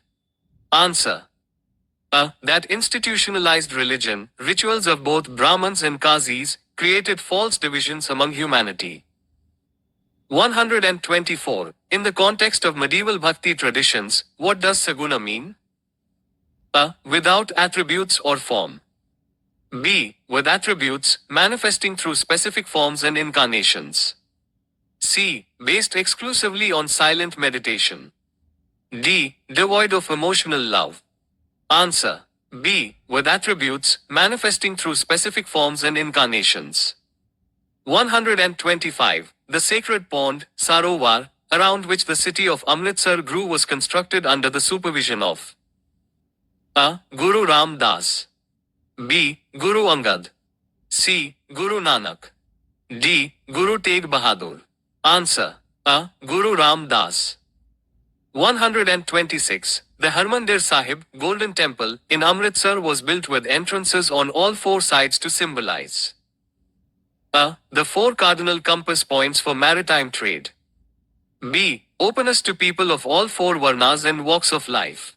Answer. A. That institutionalized religion, rituals of both Brahmins and Qazis, created false divisions among humanity. 124. In the context of medieval Bhakti traditions, what does Saguna mean? A. Without attributes or form. B. With attributes, manifesting through specific forms and incarnations. C. Based exclusively on silent meditation. D. Devoid of emotional love. Answer. B. With attributes, manifesting through specific forms and incarnations. 125. The sacred pond, Sarovar, around which the city of Amritsar grew was constructed under the supervision of A. Guru Ram Das. B. Guru Angad. C. Guru Nanak. D. Guru Tegh Bahadur. Answer. A. Guru Ram Das. 126. The Harmandir Sahib, Golden Temple, in Amritsar was built with entrances on all four sides to symbolize A. The four cardinal compass points for maritime trade. B. Openness to people of all four varnas and walks of life.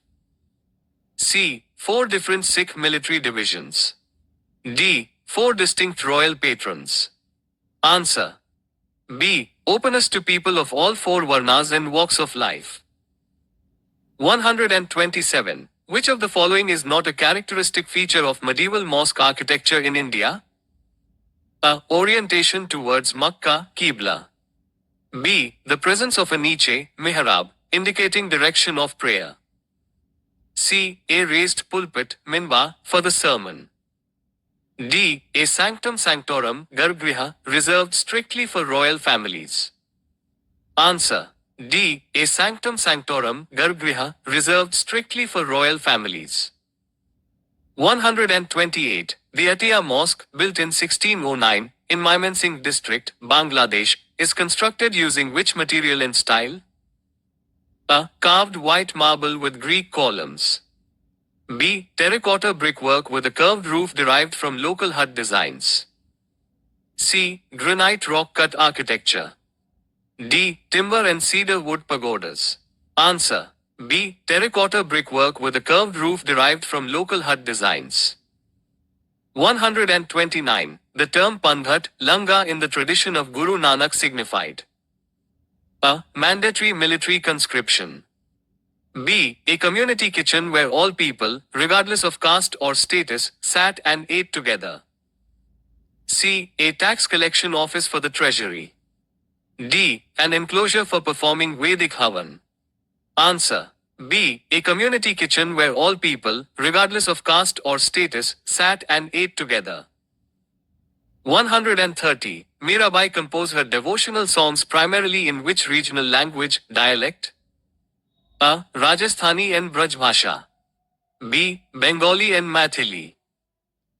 C. Four different Sikh military divisions. D. Four distinct royal patrons. Answer. B. Openness to people of all four varnas and walks of life. 127. Which of the following is not a characteristic feature of medieval mosque architecture in India? A. Orientation towards Makkah, Qibla. B. The presence of a niche, mihrab, indicating direction of prayer. C. A raised pulpit, minbar, for the sermon. D. A sanctum sanctorum, garbhagriha, reserved strictly for royal families. Answer. D. A sanctum sanctorum, garbhagriha, reserved strictly for royal families. 128. The Atiya Mosque, built in 1609, in Mymensingh district, Bangladesh, is constructed using which material and style? A. Carved white marble with Greek columns. B. Terracotta brickwork with a curved roof derived from local hut designs. C. Granite rock cut architecture. D. Timber and cedar wood pagodas. Answer. B. Terracotta brickwork with a curved roof derived from local hut designs. 129. The term Pandhat, Langa in the tradition of Guru Nanak signified A. Mandatory military conscription. B. A community kitchen where all people, regardless of caste or status, sat and ate together. C. A tax collection office for the treasury. D. An enclosure for performing Vedic Havan. Answer. B. A community kitchen where all people, regardless of caste or status, sat and ate together. 130. Mirabai composed her devotional songs primarily in which regional language, dialect? A. Rajasthani and Brajbhasha. B. Bengali and Maithili.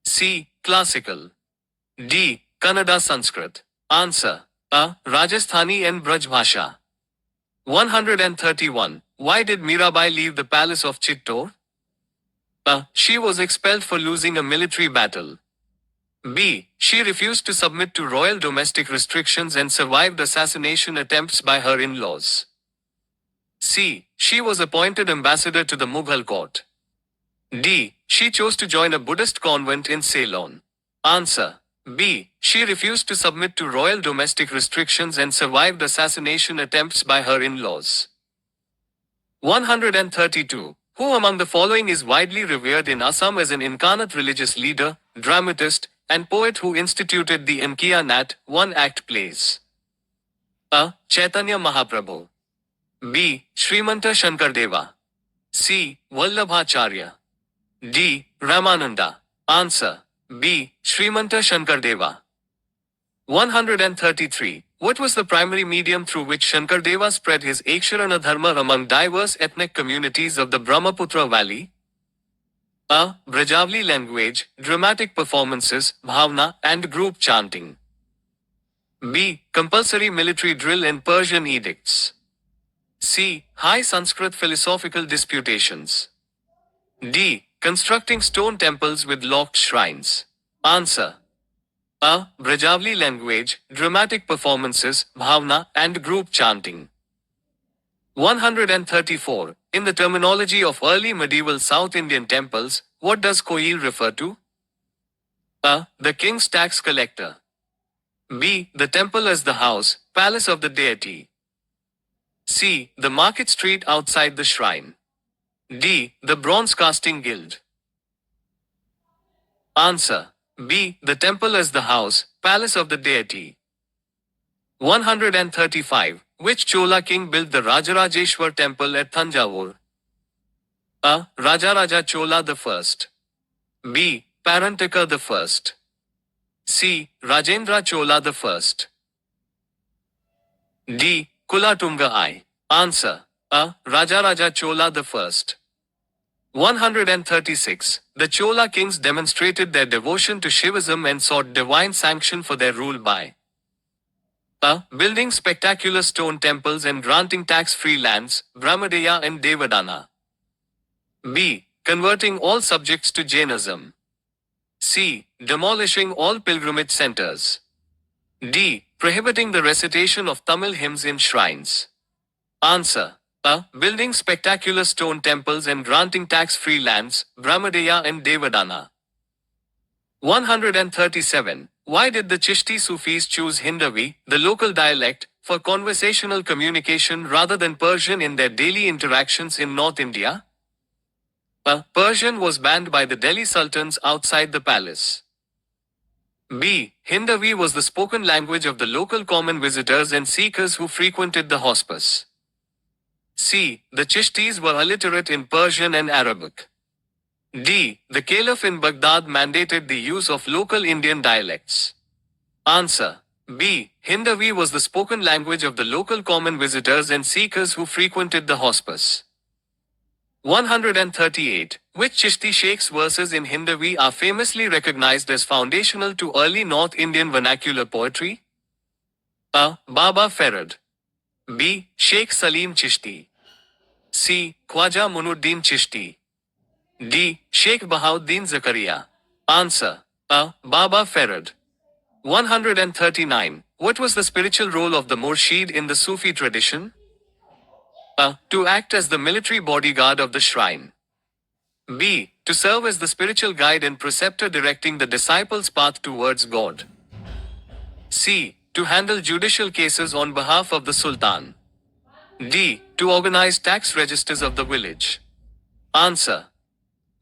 C. Classical. D. Kannada Sanskrit. Answer. A. Rajasthani and Brajbhasha. 131. Why did Mirabai leave the palace of Chittor? A. She was expelled for losing a military battle. B. She refused to submit to royal domestic restrictions and survived assassination attempts by her in-laws. C. She was appointed ambassador to the Mughal court. D. She chose to join a Buddhist convent in Ceylon. Answer. B. She refused to submit to royal domestic restrictions and survived assassination attempts by her in-laws. 132. Who among the following is widely revered in Assam as an incarnate religious leader, dramatist, and poet who instituted the Enkiya Nat, one-act plays? A. Chaitanya Mahaprabhu. B. Srimanta Shankardeva. C. Vallabhacharya. D. Ramananda. Answer. B. Srimanta Shankardeva. 133. What was the primary medium through which Shankardeva spread his Aksharana Dharma among diverse ethnic communities of the Brahmaputra Valley? A. Brajavli language, dramatic performances, bhavna, and group chanting. B. Compulsory military drill and Persian edicts. C. High Sanskrit philosophical disputations. D. Constructing stone temples with locked shrines. Answer. A. Brajavli language, dramatic performances, bhavna, and group chanting. 134. In the terminology of early medieval South Indian temples, what does Koil refer to? A. The king's tax collector. B. The temple as the house, palace of the deity. C. The market street outside the shrine. D. The bronze casting guild. Answer. B. The temple as the house, palace of the deity. 135. Which Chola king built the Rajarajeshwar temple at Thanjavur? A. Rajaraja Chola I. B. Parantaka I. C. Rajendra Chola I. D. Kulatunga I. Answer. A. Rajaraja Chola I. 136. The Chola kings demonstrated their devotion to Shivism and sought divine sanction for their rule by a. Building spectacular stone temples and granting tax-free lands, Brahmadeya and Devadana. B. Converting all subjects to Jainism. C. Demolishing all pilgrimage centers. D. Prohibiting the recitation of Tamil hymns in shrines. Answer. A. Building spectacular stone temples and granting tax-free lands, Brahmadeya and Devadana. 137. Why did the Chishti Sufis choose Hindavi, the local dialect, for conversational communication rather than Persian in their daily interactions in North India? A. Persian was banned by the Delhi Sultans outside the palace. B. Hindavi was the spoken language of the local common visitors and seekers who frequented the hospice. C. The Chishtis were illiterate in Persian and Arabic. D. The Caliph in Baghdad mandated the use of local Indian dialects. Answer. B. Hindavi was the spoken language of the local common visitors and seekers who frequented the hospice. 138. Which Chishti Sheikh's verses in Hindavi are famously recognized as foundational to early North Indian vernacular poetry? A. Baba Farad. B. Sheikh Salim Chishti. C. Khwaja Munuddin Chishti. D. Sheikh Bahauddin Zakaria. Answer. A. Baba Farad. 139. What was the spiritual role of the Murshid in the Sufi tradition? A. To act as the military bodyguard of the shrine. B. To serve as the spiritual guide and preceptor directing the disciples' path towards God. C. To handle judicial cases on behalf of the Sultan. D. To organize tax registers of the village. Answer.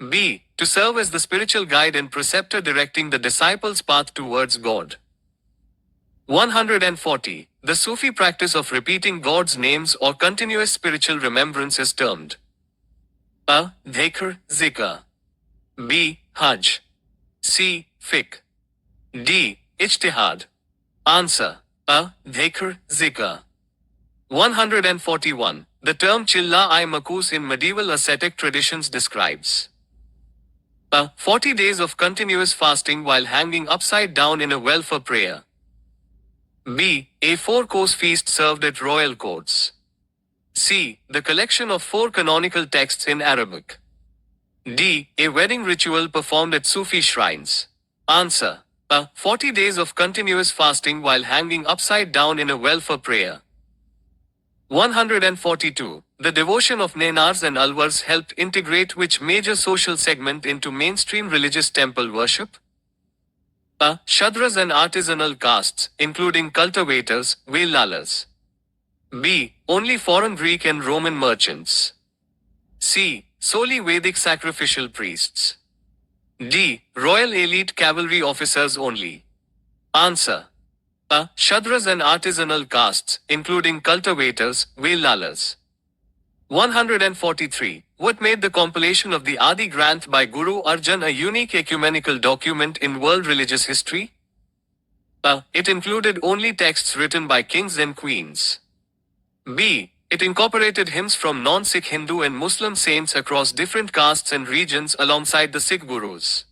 B. To serve as the spiritual guide and preceptor directing the disciples' path towards God. 140. The Sufi practice of repeating God's names or continuous spiritual remembrance is termed A. Dhikr, Zikr. B. Hajj. C. Fiqh. D. Ijtihad. Answer. A. Dhikr, Zikr. 141. The term Chilla-i Makus in medieval ascetic traditions describes A. 40 days of continuous fasting while hanging upside down in a well for prayer. B. A 4-course feast served at royal courts. C. The collection of 4 canonical texts in Arabic. D. A wedding ritual performed at Sufi shrines. Answer. A. 40 days of continuous fasting while hanging upside down in a well for prayer. 142. The devotion of Nayanars and Alvars helped integrate which major social segment into mainstream religious temple worship? A. Shudras and artisanal castes, including cultivators, Vellalas. B. Only foreign Greek and Roman merchants. C. Solely Vedic sacrificial priests. D. Royal elite cavalry officers only. Answer. A. Shudras and artisanal castes, including cultivators, Vellalas. 143. What made the compilation of the Adi Granth by Guru Arjan a unique ecumenical document in world religious history? A. It included only texts written by kings and queens. B. It incorporated hymns from non-Sikh Hindu and Muslim saints across different castes and regions alongside the Sikh gurus.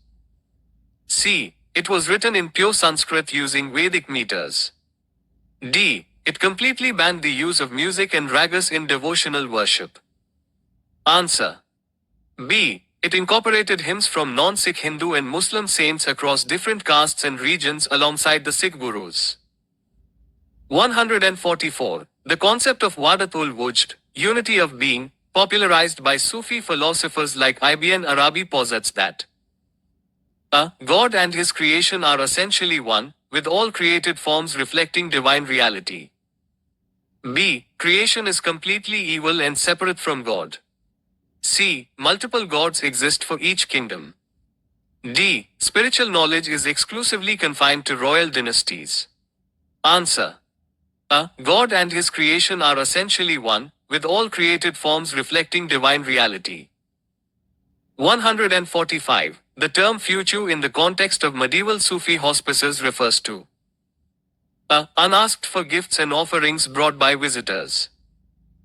C. It was written in pure Sanskrit using Vedic meters. D. It completely banned the use of music and ragas in devotional worship. Answer. B. It incorporated hymns from non-Sikh Hindu and Muslim saints across different castes and regions alongside the Sikh gurus. 144. The concept of Wahdatul Wujud, unity of being, popularized by Sufi philosophers like Ibn Arabi posits that A. God and his creation are essentially one, with all created forms reflecting divine reality. B. Creation is completely evil and separate from God. C. Multiple gods exist for each kingdom. D. Spiritual knowledge is exclusively confined to royal dynasties. Answer. A. God and his creation are essentially one, with all created forms reflecting divine reality. 145. The term futu in the context of medieval Sufi hospices refers to a. Unasked for gifts and offerings brought by visitors.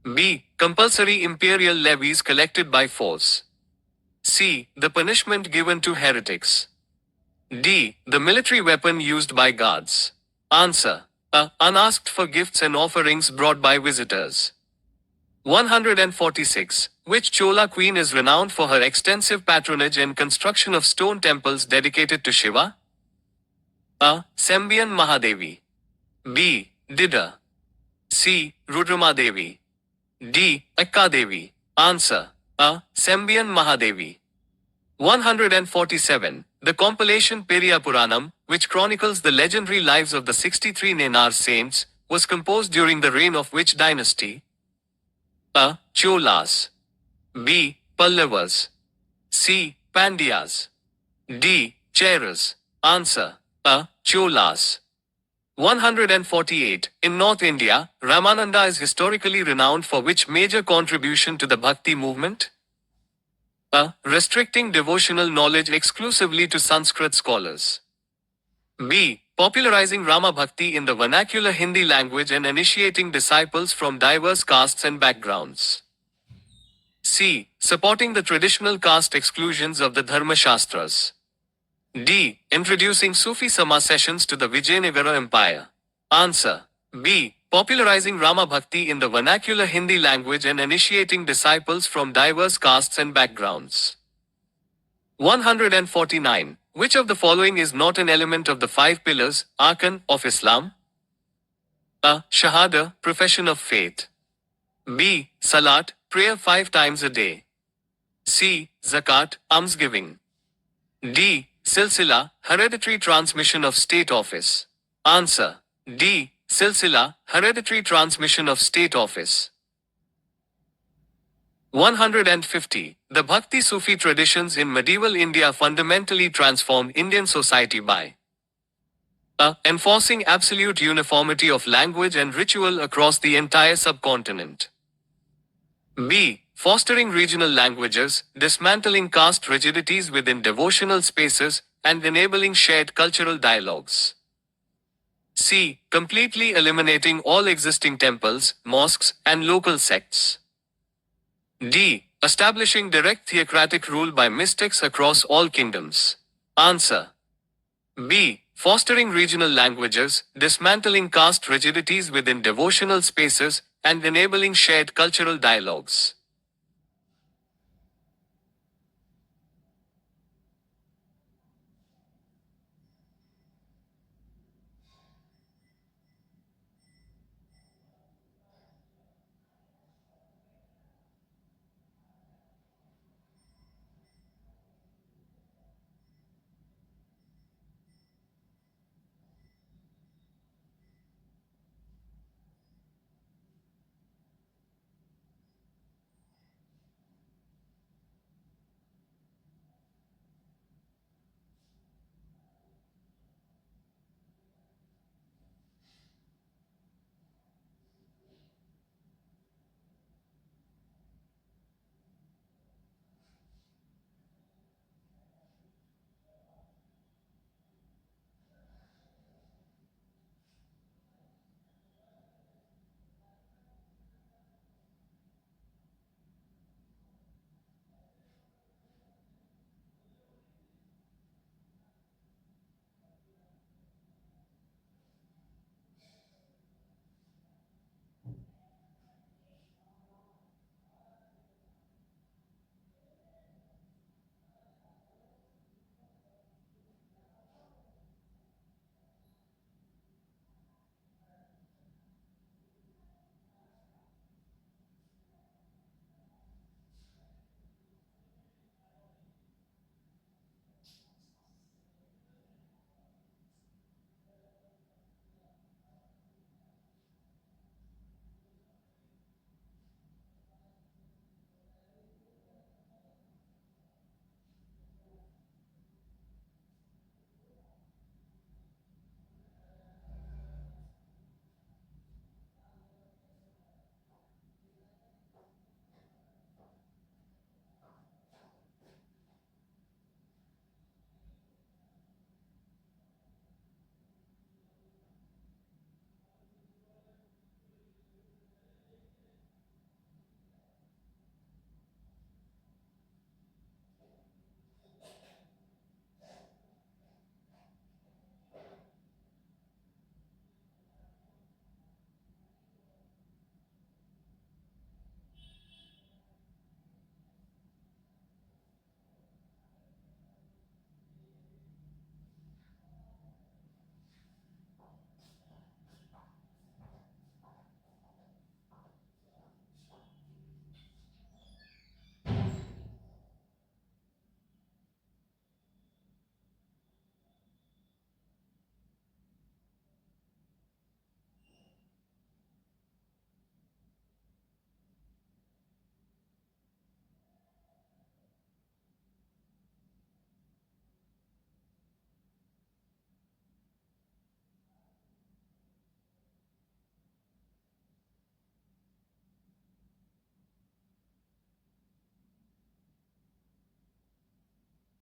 B. Compulsory imperial levies collected by force. C. The punishment given to heretics. D. The military weapon used by guards. Answer. A. Unasked for gifts and offerings brought by visitors. 146. Which Chola queen is renowned for her extensive patronage and construction of stone temples dedicated to Shiva? A. Sembian Mahadevi. B. Dida. C. Rudramadevi. D. Ekkadevi. Answer. A. Sembian Mahadevi. 147. The compilation Periya Puranam, which chronicles the legendary lives of the 63 Nayanar saints, was composed during the reign of which dynasty? A. Cholas. B. Pallavas. C. Pandyas. D. Cheras. Answer. A. Cholas. 148. In North India, Ramananda is historically renowned for which major contribution to the Bhakti movement? A. Restricting devotional knowledge exclusively to Sanskrit scholars. B. Popularizing Rama Bhakti in the vernacular Hindi language and initiating disciples from diverse castes and backgrounds. C. Supporting the traditional caste exclusions of the Dharma Shastras. D. Introducing Sufi Sama sessions to the Vijayanagara Empire. Answer. B. Popularizing Rama Bhakti in the vernacular Hindi language and initiating disciples from diverse castes and backgrounds. 149. Which of the following is not an element of the 5 pillars, arkan, of Islam? A. Shahada, profession of faith. B. Salat, prayer 5 times a day. C. Zakat, almsgiving. D. Silsila, hereditary transmission of state office. Answer. D. Silsila, hereditary transmission of state office. 150. The Bhakti Sufi traditions in medieval India fundamentally transformed Indian society by a. Enforcing absolute uniformity of language and ritual across the entire subcontinent. B. Fostering regional languages, dismantling caste rigidities within devotional spaces, and enabling shared cultural dialogues. C. Completely eliminating all existing temples, mosques, and local sects. D. Establishing direct theocratic rule by mystics across all kingdoms. Answer. B. Fostering regional languages, dismantling caste rigidities within devotional spaces, and enabling shared cultural dialogues.